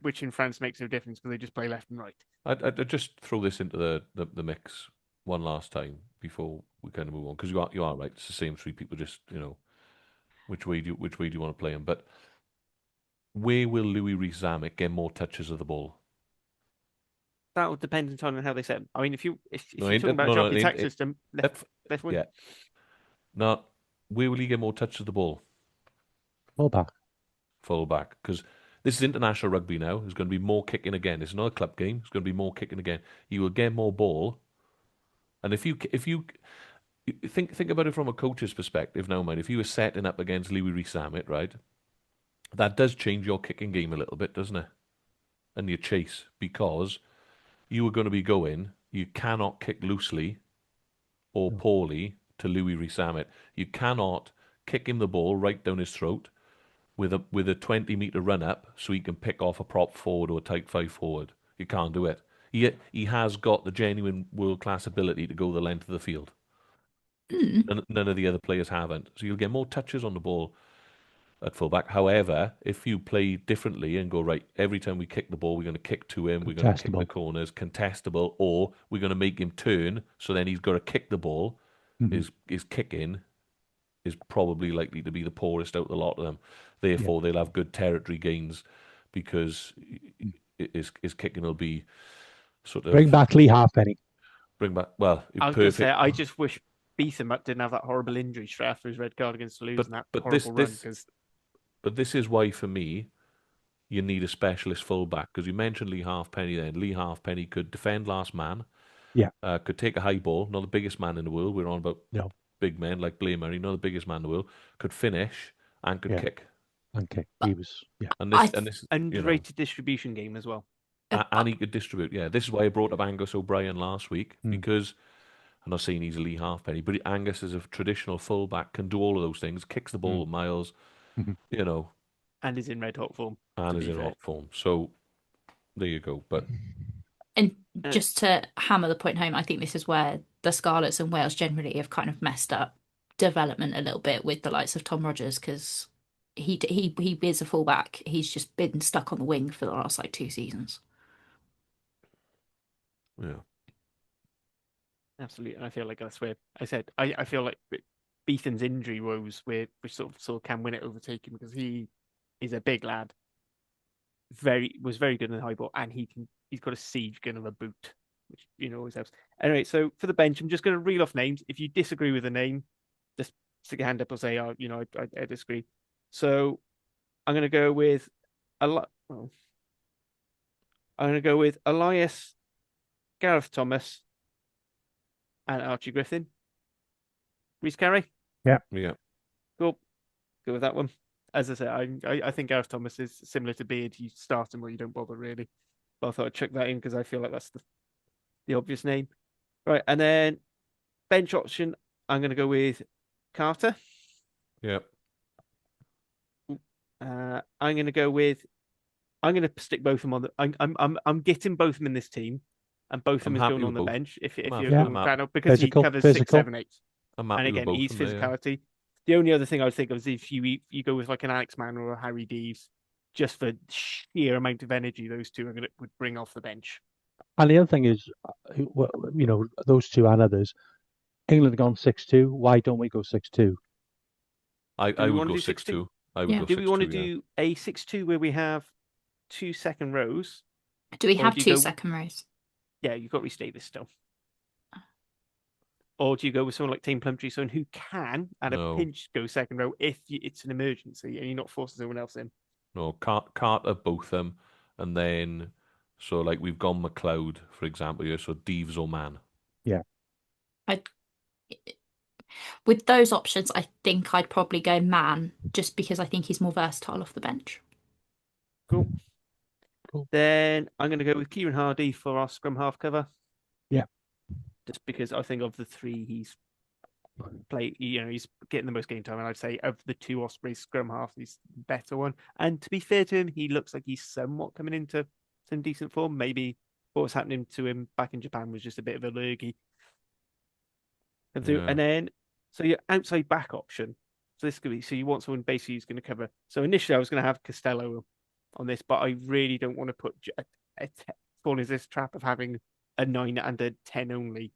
Which in France makes no difference because they just play left and right. I'd just throw this into the mix one last time before we kind of move on, because you are right. It's the same three people. Just which way do you want to play them? But where will Louis Rees-Zammit get more touches of the ball? That will depend entirely on how they set them. I mean, if you're talking about a jockey attack system, left wing. Yeah. Now, where will he get more touches of the ball? Fullback, because this is international rugby now. There's going to be more kicking again. It's not a club game. It's going to be more kicking again. You will get more ball, and if you think about it from a coach's perspective, now, mind, if you were setting up against Louis Rees-Zammit, right, that does change your kicking game a little bit, doesn't it? And your chase, because you are going to be going, you cannot kick loosely or poorly to Louis Rees-Zammit. You cannot kick him the ball right down his throat, with a 20-meter run up so he can pick off a prop forward or a type 5 forward. You can't do it. He has got the genuine world class ability to go the length of the field. None of the other players haven't. So you'll get more touches on the ball at fullback. However, if you play differently and go, right, every time we kick the ball, we're going to kick to him, we're going to kick the Contestable. corners, contestable, or we're going to make him turn, so then he's got to kick the ball. Mhm. His kicking is probably likely to be the poorest out of the lot of them. Yeah. Therefore, they'll have good territory gains because his kicking will be sort of Bring back Lee Halfpenny. well, I was going to say, perfect. I just wish Beetham didn't have that horrible injury straight after his red card against Toulouse and that But horrible run. Because but this is why for me you need a specialist fullback because you mentioned Lee Halfpenny. Then Lee Halfpenny could defend last man. Yeah. Could take a high ball. Not the biggest man in the world. We're on about No. big men like Blair Murray. Not the biggest man in the world. Could finish and could Yeah. kick. Okay. He was. Yeah. And I this underrated distribution game as well. and he could distribute. Yeah, this is why I brought up Angus O'Brien last week because I'm not saying he's a Lee Halfpenny, but Angus is a traditional fullback, can do all of those things, kicks the ball miles, Mhm. And is in red hot form. and is in hot form. So there you go. But And just to hammer the point home, I think this is where the Scarlets and Wales generally have kind of messed up development a little bit with the likes of Tom Rogers because he is a fullback. He's just been stuck on the wing for the last like 2 seasons. yeah, Absolutely. And I feel like that's where I said, I feel like Beetham's injury woes which sort of can win it overtake him because he is a big lad. Was very good in the high ball, and he's got a siege gun of a boot, which always helps. Anyway, so for the bench, I'm just going to reel off names. If you disagree with a name, just stick your hand up or say, "Oh, I disagree." So I'm going to go with a lot. I'm going to go with Elias, Gareth Thomas, and Archie Griffin. Reese Carey. yeah. Cool. Go with that one. As I said, I think Gareth Thomas is similar to Beard. You start him or you don't bother really. But I thought I'd chuck that in because I feel like that's the obvious name. Right, and then bench option, I'm going to go with Carter. Yeah. I'm going to go with. I'm going to stick both of them on the. I'm getting both of them in this team, and both of them I'm is happy going on with the both. bench. If I'm you're happy- going I'm with happy- Crandall because he covers 6, Physical. 7, 8. I'm happy And with again, both he's of them there, yeah. physicality. The only other thing I would think of is if you go with like an Alex Mann or a Harry Deves, just for sheer amount of energy those two would bring off the bench. And the other thing is, those two and others, England have gone 6-2. Why don't we go 6-2? I we would wanna go do 6-2. I would Yeah. go Do 6-2. we want to yeah. do a 6-2 where we have 2 second rows? Do we Or have do you 2 go- second rows? Yeah, you've got Rhys Davies still. Or do you go with someone like Tame Plumtree, someone who can, at No. a pinch, go second row if it's an emergency and you're not forcing someone else in? No, Carter both them, and then so like we've gone McLeod for example here. So Deves or Mann. With those options, I think I'd probably go Man just because I think he's more versatile off the bench. Cool. Cool. Then I'm going to go with Kieran Hardy for our scrum half cover. Yeah. Just because I think of the 3 he's played, he's getting the most game time, and I'd say of the 2 Ospreys scrum half, he's the better one. And to be fair to him, he looks like he's somewhat coming into some decent form. Maybe what was happening to him back in Japan was just a bit of a lurgy. Yeah. And then, so your outside back option. So this could be, so you want someone basically who's going to cover. So initially I was going to have Costello on this, but I really don't want to put fall into this trap of having a 9 and a 10 only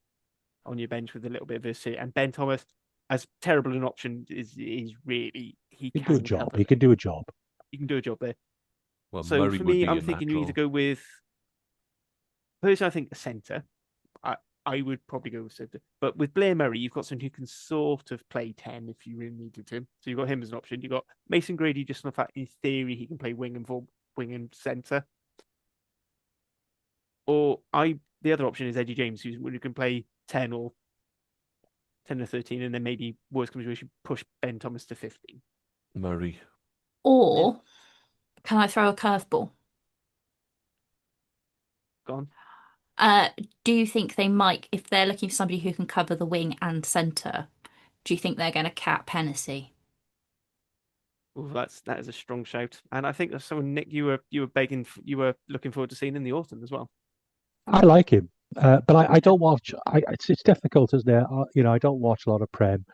on your bench with a little bit of versatility. And Ben Thomas, as terrible an option is really, he He can can do a job. cover. He can do a job. He can do a job there. Well, So Murray for would me, be I'm in thinking that you role. either go with. Personally, I think a centre. I would probably go with centre. But with Blair Murray, you've got someone who can sort of play 10 if you really needed him. So you've got him as an option. You've got Mason Grady, just on the fact, in theory, he can play wing and centre. Or the other option is Eddie James, who can play 10 or 13, and then maybe worst comes to worst, you push Ben Thomas to 15. Murray. Or can I throw a curveball? Gone. Do you think they might, if they're looking for somebody who can cover the wing and centre, do you think they're going to cap Hennessy? Well, that is a strong shout, and I think that's someone, Nick, you were begging, you were looking forward to seeing in the autumn as well. I like him, but I don't watch. It's difficult, isn't it? I don't watch a lot of Prem,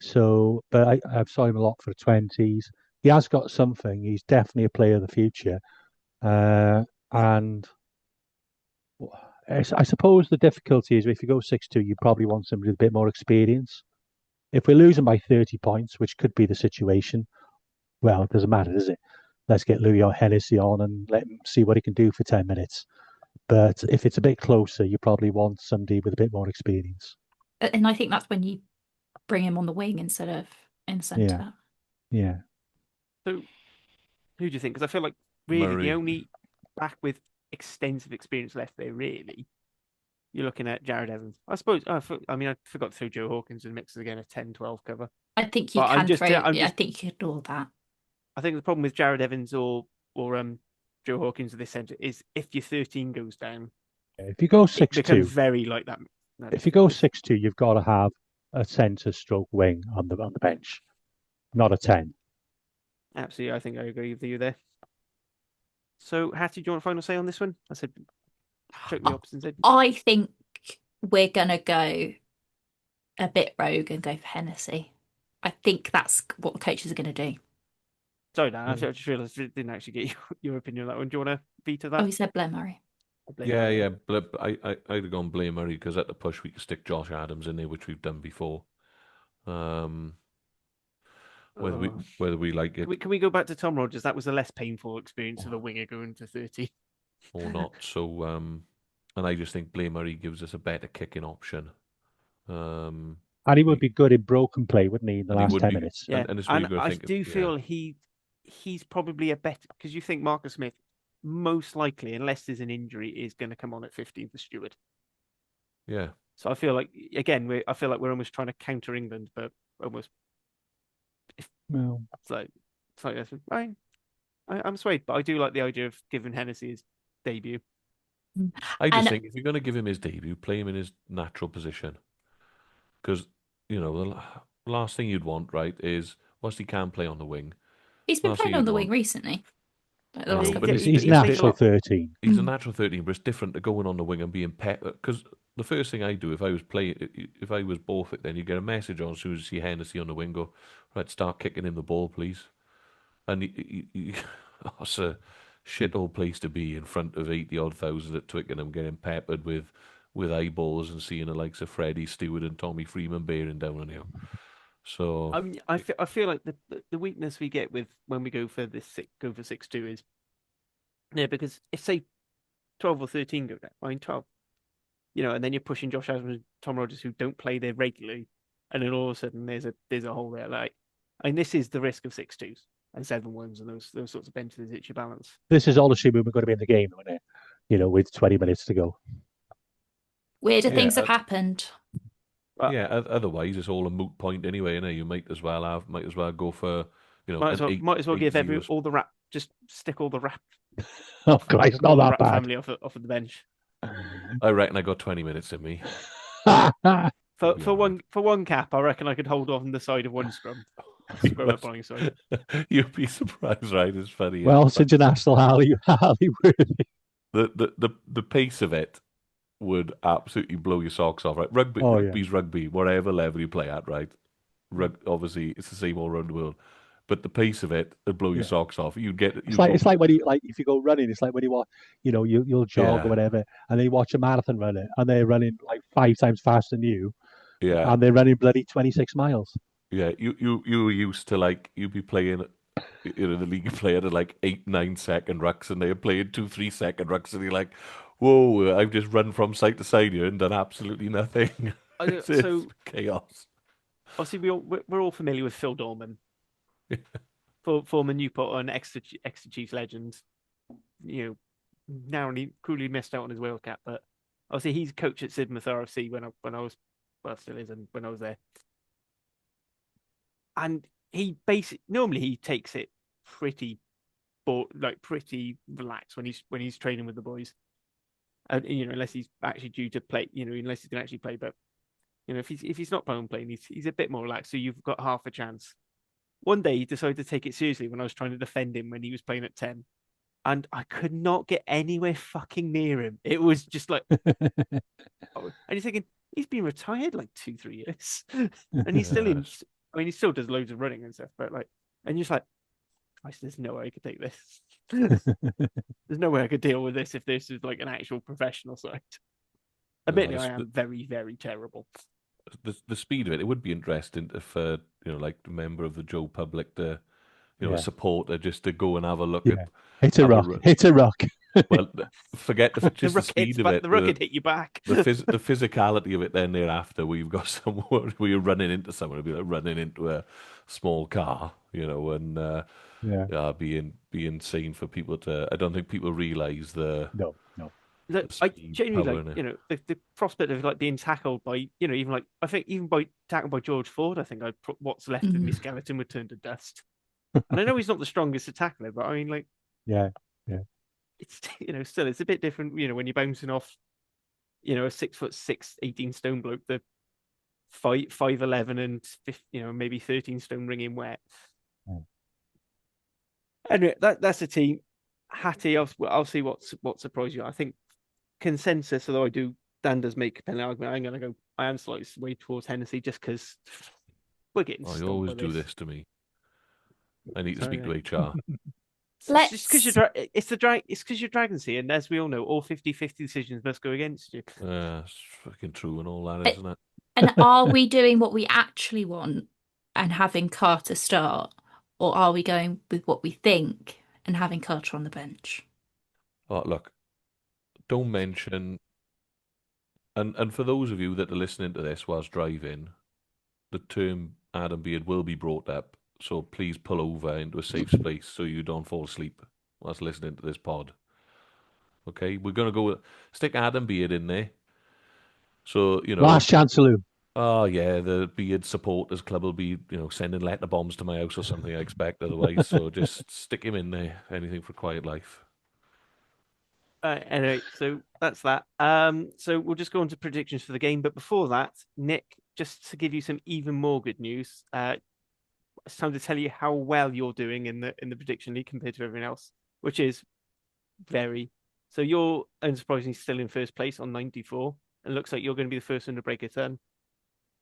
so but I've saw him a lot for the 20s. He has got something. He's definitely a player of the future, and I suppose the difficulty is if you go 6-2, you probably want somebody with a bit more experience. If we're losing by 30 points, which could be the situation, well, it doesn't matter, does it? Let's get Louis or Hennessy on and let him see what he can do for 10 minutes. But if it's a bit closer, you probably want somebody with a bit more experience. And I think that's when you bring him on the wing instead of in the centre. Yeah. So, who do you think? Because I feel like really Murray. the only back with extensive experience left there, really, you're looking at Jared Evans. I suppose. I forgot to throw Joe Hawkins in the mix again, a 10-12 cover. I think you But can throw. I think you could do all that. I think the problem with Jared Evans or Joe Hawkins at this centre is if your 13 goes down, If you go it 6-2, becomes very like that. if you go 6-2, you've got to have a centre stroke wing on the bench, not a 10. Absolutely, I think I agree with you there. So, Hattie, do you want a final say on this one? I said, choke me opposite and said, I think we're gonna go a bit rogue and go for Hennessy. I think that's what the coaches are going to do. sorry, Dan, I just realised I didn't actually get your opinion on that one. Do you want to veto that? Oh, he said Blair Murray. Yeah. But I'd have gone Blair Murray because at the push we could stick Josh Adams in there, which we've done before. Whether we like it Can we go back to Tom Rogers? That was a less painful experience of a winger going to 30 or not. So, and I just think Blair Murray gives us a better kicking option. And he would be good in broken play, wouldn't he, in the last 10 minutes? Yeah, and I do feel he's probably a better, because you think Marcus Smith most likely, unless there's an injury, is going to come on at 15 for Stewart. Yeah. So I feel like we're almost trying to counter England, but almost. No. It's like that's fine. I'm swayed, but I do like the idea of giving Hennessy his debut. I just think if you're going to give him his debut, play him in his natural position. Because, the last thing you'd want, right, is whilst he can play on the wing. He's been playing on the wing recently. Like the last couple of he's natural 13. He's a natural 13, but it's different to going on the wing and being pet. Because the first thing I do if I was Borthwick, then you get a message on as soon as you see Hennessy on the wing, go, right, start kicking him the ball, please. And it's a shit old place to be in front of 80-odd thousand at Twickenham, getting peppered with eyeballs and seeing the likes of Freddie Stewart and Tommy Freeman bearing down on you. So I feel like the weakness we get with when we go for 6-2 is because if say 12 or 13 go down, I mean 12, and then you're pushing Josh Adams and Tom Rogers who don't play there regularly, and then all of a sudden there's a hole there. Like, I mean, this is the risk of 6-2s and 7-1s and those sorts of benches that hit your balance. This is all assuming we're going to be in the game, isn't it? With 20 minutes to go. Weirder things have happened. Otherwise it's all a moot point anyway. You might as well go for might as well give all the WRRAP. Just stick all the WRRAP. Oh Christ, not that bad. Family off of the bench. I reckon I got 20 minutes in me. for one cap, I reckon I could hold on the side of one scrum. Scrum up on side. You'd be surprised, right? It's funny. Well, it's international Harley worthy. The pace of it would absolutely blow your socks off, right? Rugby's rugby, whatever level you play at, right? Obviously, it's the same all around the world. But the pace of it would blow your socks off. It's like when if you go running, it's like when you watch, you'll jog or whatever, and they watch a marathon runner, and they're running like 5 times faster than you, and they're running bloody 26 miles. Yeah, you were used to you'd be playing, the league player at 8-9 second rucks, and they're playing 2-3 second rucks, and you're like, whoa, I've just run from side to side here and done absolutely nothing. It's chaos. Obviously, we're all familiar with Phil Dorman. Former Newport and Exeter Chiefs legend, narrowly cruelly missed out on his World Cup, but obviously he's coach at Sidmouth RFC when I was, well, still is, and when I was there. And he normally he takes it pretty relaxed when he's training with the boys, and unless he's actually due to play, unless he's going to actually play, but if he's not playing, he's a bit more relaxed, so you've got half a chance. one day he decided to take it seriously when I was trying to defend him when he was playing at 10. And I could not get anywhere fucking near him. It was just like, oh, and you're thinking, he's been retired like 2, 3 years. And he's still in, Yes. I mean, he still does loads of running and stuff, but like, and you're just like, Christ, there's no way I could take this. There's no way I could deal with this if this is like an actual professional side. Admittedly, I am very, very terrible. The speed of it would be interesting if like a member of the Joe public to a Yeah. supporter just to go and have a look Yeah. at Hit a have a rock. run. Hit a rock. well forget just the rock speed hits of back, it the rock could hit you back. the physicality of it then thereafter where you've got someone where you're running into someone, it'd be like running into a small car, and Yeah. be insane for people to. I don't think people realize the No. Look, the I speed, genuinely power like, in it. the prospect of like being tackled by, even like, I think even by tackled by George Ford, I think what's left of my skeleton would turn to dust. And I know he's not the strongest to tackle it, but I mean, like, Yeah. it's, still, it's a bit different, when you're bouncing off, a 6'6", 18 stone bloke, the 5'11" and maybe 13 stone ringing wet. Yeah. Anyway, that's a team. Hattie, I'll see what surprised you. I think consensus, although Dan does make a penalty argument, I'm going to go, I am slightly swayed towards Hennessy just because we're getting You stomped always by do this to me. I need to speak to HR. It's just because it's because you're Dragonsy, and as we all know, all 50-50 decisions must go against you. It's fucking true and all that, isn't it? And are we doing what we actually want and having Carter start, or are we going with what we think and having Carter on the bench? Oh, look, don't mention. And for those of you that are listening to this whilst driving, the term Adam Beard will be brought up. So please pull over into a safe space so you don't fall asleep whilst listening to this pod. Okay, we're gonna go stick Adam Beard in there. So Last chance saloon. oh yeah, the Beard supporters club will be sending letter bombs to my house or something. I expect otherwise. So just stick him in there. Anything for quiet life. Anyway, so that's that. So we'll just go on to predictions for the game. But before that, Nick, just to give you some even more good news, it's time to tell you how well you're doing in the prediction league compared to everyone else, which is very. So you're unsurprisingly still in first place on 94, and looks like you're going to be the first one to break a ton.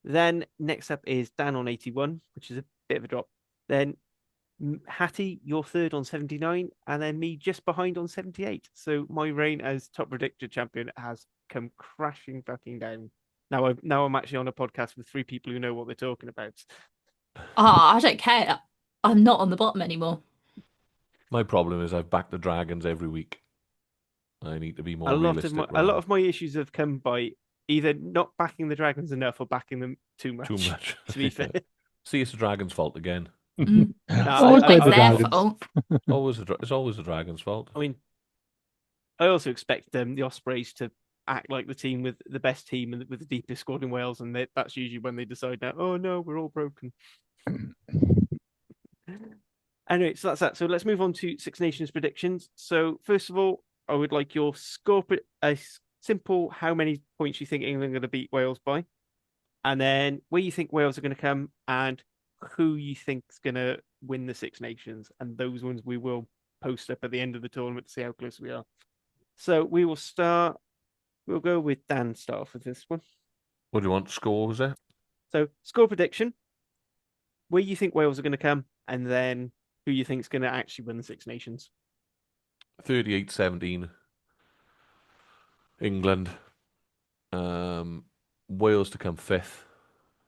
Then next up is Dan on 81, which is a bit of a drop. Then Hattie, you're third on 79, and then me just behind on 78. So my reign as top predictor champion has come crashing fucking down. Now I'm actually on a podcast with 3 people who know what they're talking about. I don't care. I'm not on the bottom anymore. My problem is I've backed the Dragons every week. I need to be more A lot realistic. of my issues have come by either not backing the Dragons enough or backing them too much. Too much. To be fair. See, it's the Dragons' fault again. Always blame It's the their Dragons. fault. It's always the Dragons' fault. I mean, I also expect the Ospreys to act like the team with the best team and with the deepest squad in Wales, and that's usually when they decide now, oh no, we're all broken. Anyway, so that's that. So let's move on to Six Nations predictions. So first of all, I would like your score, a simple how many points you think England are going to beat Wales by, and then where you think Wales are going to come, and who you think is going to win the Six Nations, and those ones we will post up at the end of the tournament to see how close we are. So we will start. We'll go with Dan. Start off with this one. What do you want? Score, was it? So score prediction, where you think Wales are going to come, and then who you think is going to actually win the Six Nations. 38-17. England. Wales to come 5th.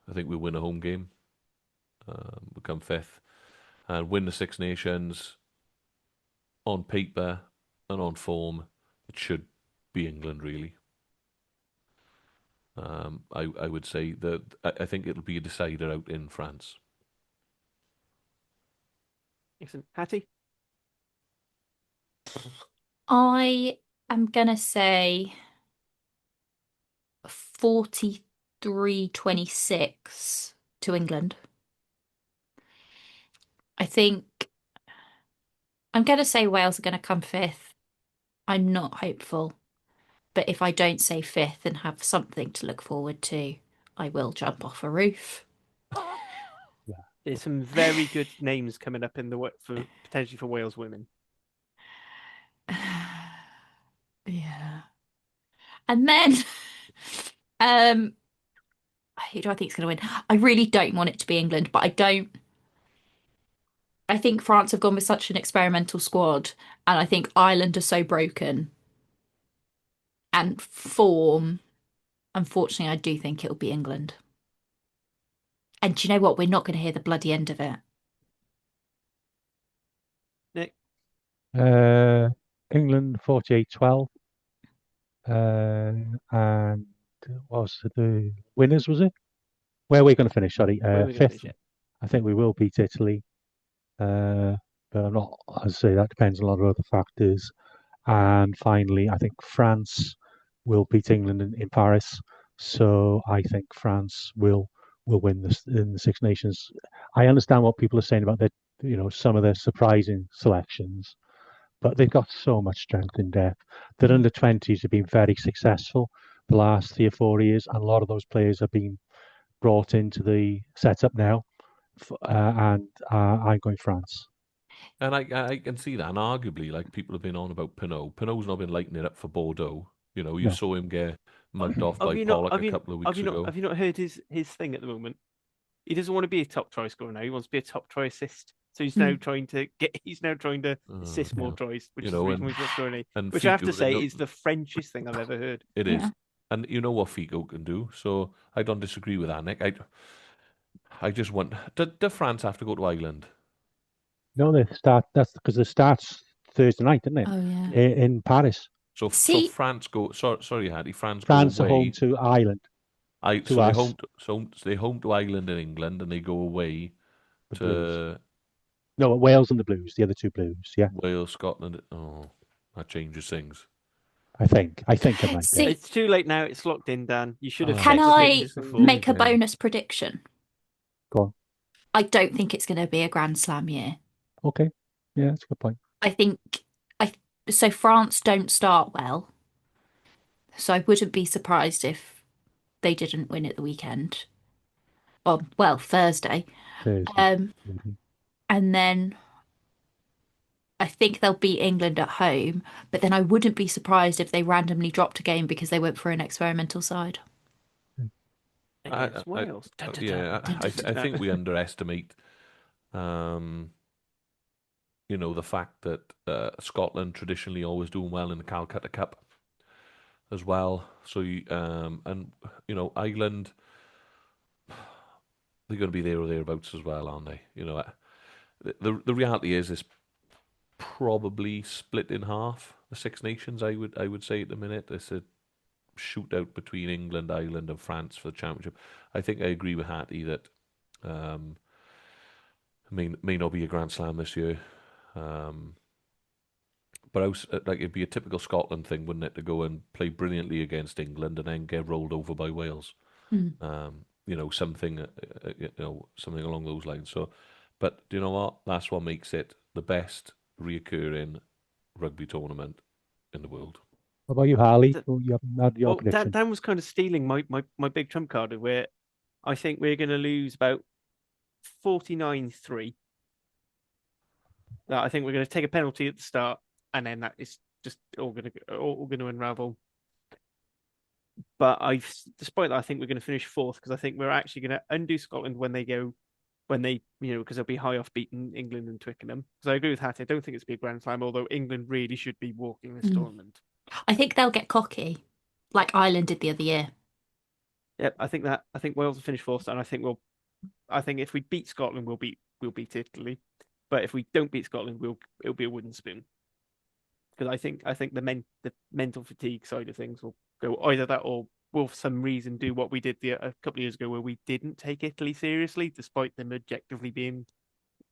I think we win a home game. We come 5th. And win the Six Nations. On paper and on form, it should be England, really. I would say that I think it'll be a decider out in France. Excellent. Hattie? I am going to say 43-26 to England. I think I'm going to say Wales are going to come 5th. I'm not hopeful. But if I don't say 5th and have something to look forward to, I will jump off a roof. There's some very good names coming up in for potentially for Wales women. Yeah. And then, um, who do I think is going to win? I really don't want it to be England, but I don't. I think France have gone with such an experimental squad, and I think Ireland are so broken. And form, unfortunately, I do think it'll be England. And do you know what? We're not going to hear the bloody end of it. Nick, England 48-12. And what was the winners, was it? Where are we going to finish? Sorry, where are we going to fifth. finish it? I think we will beat Italy. But I'm not, as I say, that depends on a lot of other factors. And finally, I think France will beat England in Paris. So I think France will win this in the Six Nations. I understand what people are saying about some of their surprising selections, but they've got so much strength in depth. Their under 20s have been very successful the last 3 or 4 years, and a lot of those players have been brought into the setup now. And I'm going France. And I can see that. And arguably, like people have been on about Pinot. Pinot's not been lighting it up for Bordeaux. You know, you No. saw him get mugged off Have by you not? Pollock Have a you? couple of Have weeks you not? ago. Have you not heard his thing at the moment? He doesn't want to be a top try scorer now. He wants to be a top try assist. So he's now trying to get. He's now trying to assist more Yeah. tries, which You is the know, reason why he's not scoring any. and Which I have to Figo, say is the Frenchest thing I've ever heard. it Yeah. is. And you know what Figo can do. So I don't disagree with that, Nick. I just want. Do France have to go to Ireland? No, that's because the starts Thursday night, isn't it? Oh, yeah. In Paris. So See, France go. Sorry, Hattie. France go France are home away. to Ireland, to So us, they home to Ireland in England, and they go away the Blues. to No, Wales and the Blues, the other two Blues. Yeah, Wales, Scotland. Oh, that changes things. I think it might do. see, It's too late now. It's locked in, Dan. You should have Oh, can checked the I fixtures before. make a Yeah. bonus prediction? Go on. I don't think it's going to be a Grand Slam year. Okay. Yeah, that's a good point. I think I so France don't start well. So I wouldn't be surprised if they didn't win at the weekend. Well, Thursday. Thursday. Um, and then I think they'll beat England at home, but then I wouldn't be surprised if they randomly dropped a game because they went for an experimental side. Against Wales. Yeah, I think we underestimate, the fact that Scotland traditionally always doing well in the Calcutta Cup as well. So, Ireland, they're going to be there or thereabouts as well, aren't they? The reality is it's probably split in half. The Six Nations, I would say at the minute, it's a shootout between England, Ireland, and France for the championship. I think I agree with Hattie that may not be a Grand Slam this year. But it'd be a typical Scotland thing, wouldn't it, to go and play brilliantly against England and then get rolled over by Wales. Something along those lines. So, but do you know what? That's what makes it the best reoccurring rugby tournament in the world. What about you, Harley? D- You haven't had your prediction. Dan was kind of stealing my big trump card, where I think we're going to lose about 49-3. I think we're going to take a penalty at the start, and then that is just all going to unravel. But despite that, I think we're going to finish fourth because I think we're actually going to undo Scotland because they'll be high off beating England and Twickenham. Because I agree with Hattie. I don't think it's a big Grand Slam, although England really should be walking this tournament. I think they'll get cocky, like Ireland did the other year. Yeah, I think Wales will finish fourth, and I think if we beat Scotland, we'll beat Italy. But if we don't beat Scotland, it'll be a wooden spoon. Because I think the mental fatigue side of things will go either that, or we'll for some reason do what we did a couple of years ago, where we didn't take Italy seriously, despite them objectively being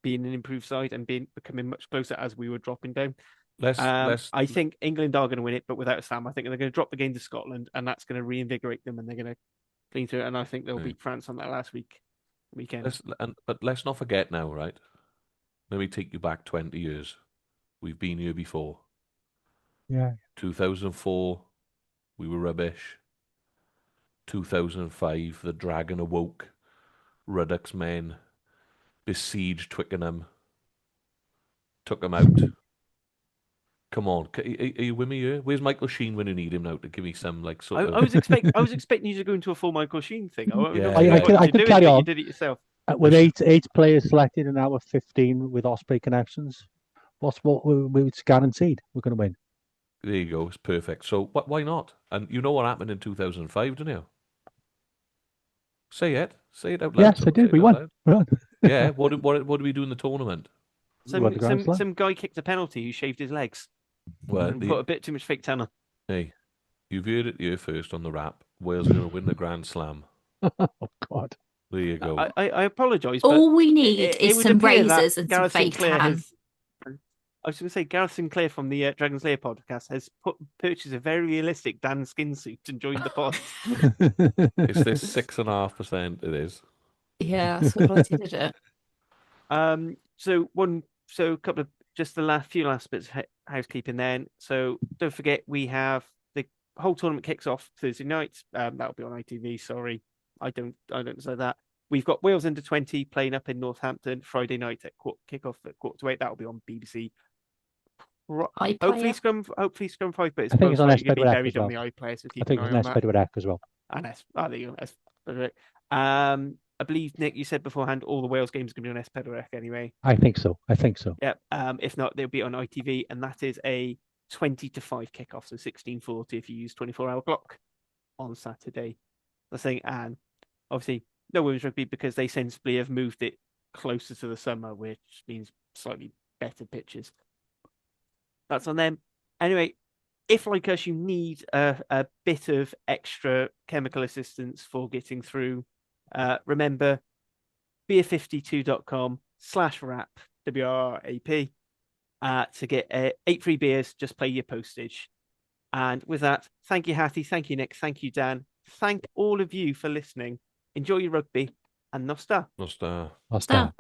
an improved side and becoming much closer as we were dropping down. I think England are going to win it, but without a Sam. I think they're going to drop the game to Scotland, and that's going to reinvigorate them, and they're going to clean through it. And I think they'll beat France on that last weekend. But let's not forget now, right? Let me take you back 20 years. We've been here before. Yeah. 2004, we were rubbish. 2005, the dragon awoke. Ruddock's men besieged Twickenham, took them out. Come on, are you with me here? Where's Michael Sheen when you need him now to give me some like sort of? I was expecting you to go into a full Michael Sheen thing. Yeah, I could- I You could do it, carry but you on. did it yourself. With eight players selected in our 15 with Osprey connections, what it's guaranteed we're going to win. There you go. It's perfect. So why not? And you know what happened in 2005, don't you? Say it. Say it out loud. Yes, I did. We won. We won. Yeah. What did we do in the tournament? We won the Grand Slam. Some guy kicked a penalty who shaved his legs Well, and put a bit too much fake tan on. hey, you've heard it here first on the wrap. Wales are going to win the Grand Slam. Oh God. There you go. I apologise. But All we need it is would some appear that razors and some Gareth fake Sinclair tan. I was going to say Gareth Sinclair from the Dragon's Lair podcast has purchased a very realistic Dan skin suit and joined the pod. It's this 6.5%. It is. Yeah, that's what I did it. So a couple of just the few last bits of housekeeping then. So don't forget we have the whole tournament kicks off Thursday night. That'll be on ITV. Sorry, I don't say that. We've got Wales under 20 playing up in Northampton Friday night at kickoff at 7:45. That'll be on BBC. Hopefully Scrum 5, but I think it's on going to be SPWRAP buried as well. on the iPlayer. So keep I think an it's eye an on that. SPWRAP as well. And there you go. I believe Nick, you said beforehand all the Wales games are going to be on SPWRAP anyway. I think so. Yep. If not, they'll be on ITV, and that is a 20-5 kickoff, so 16:40 if you use 24-hour clock on Saturday. The thing, and obviously no women's rugby because they sensibly have moved it closer to the summer, which means slightly better pitches. That's on them. Anyway, if like us, you need a bit of extra chemical assistance for getting through, remember beer52.com/WRRAP, WRRAP, to get 8 free beers. Just pay your postage. And with that, thank you, Hattie. Thank you, Nick. Thank you, Dan. Thank all of you for listening. Enjoy your rugby and Nostar. Nostar. Nostar.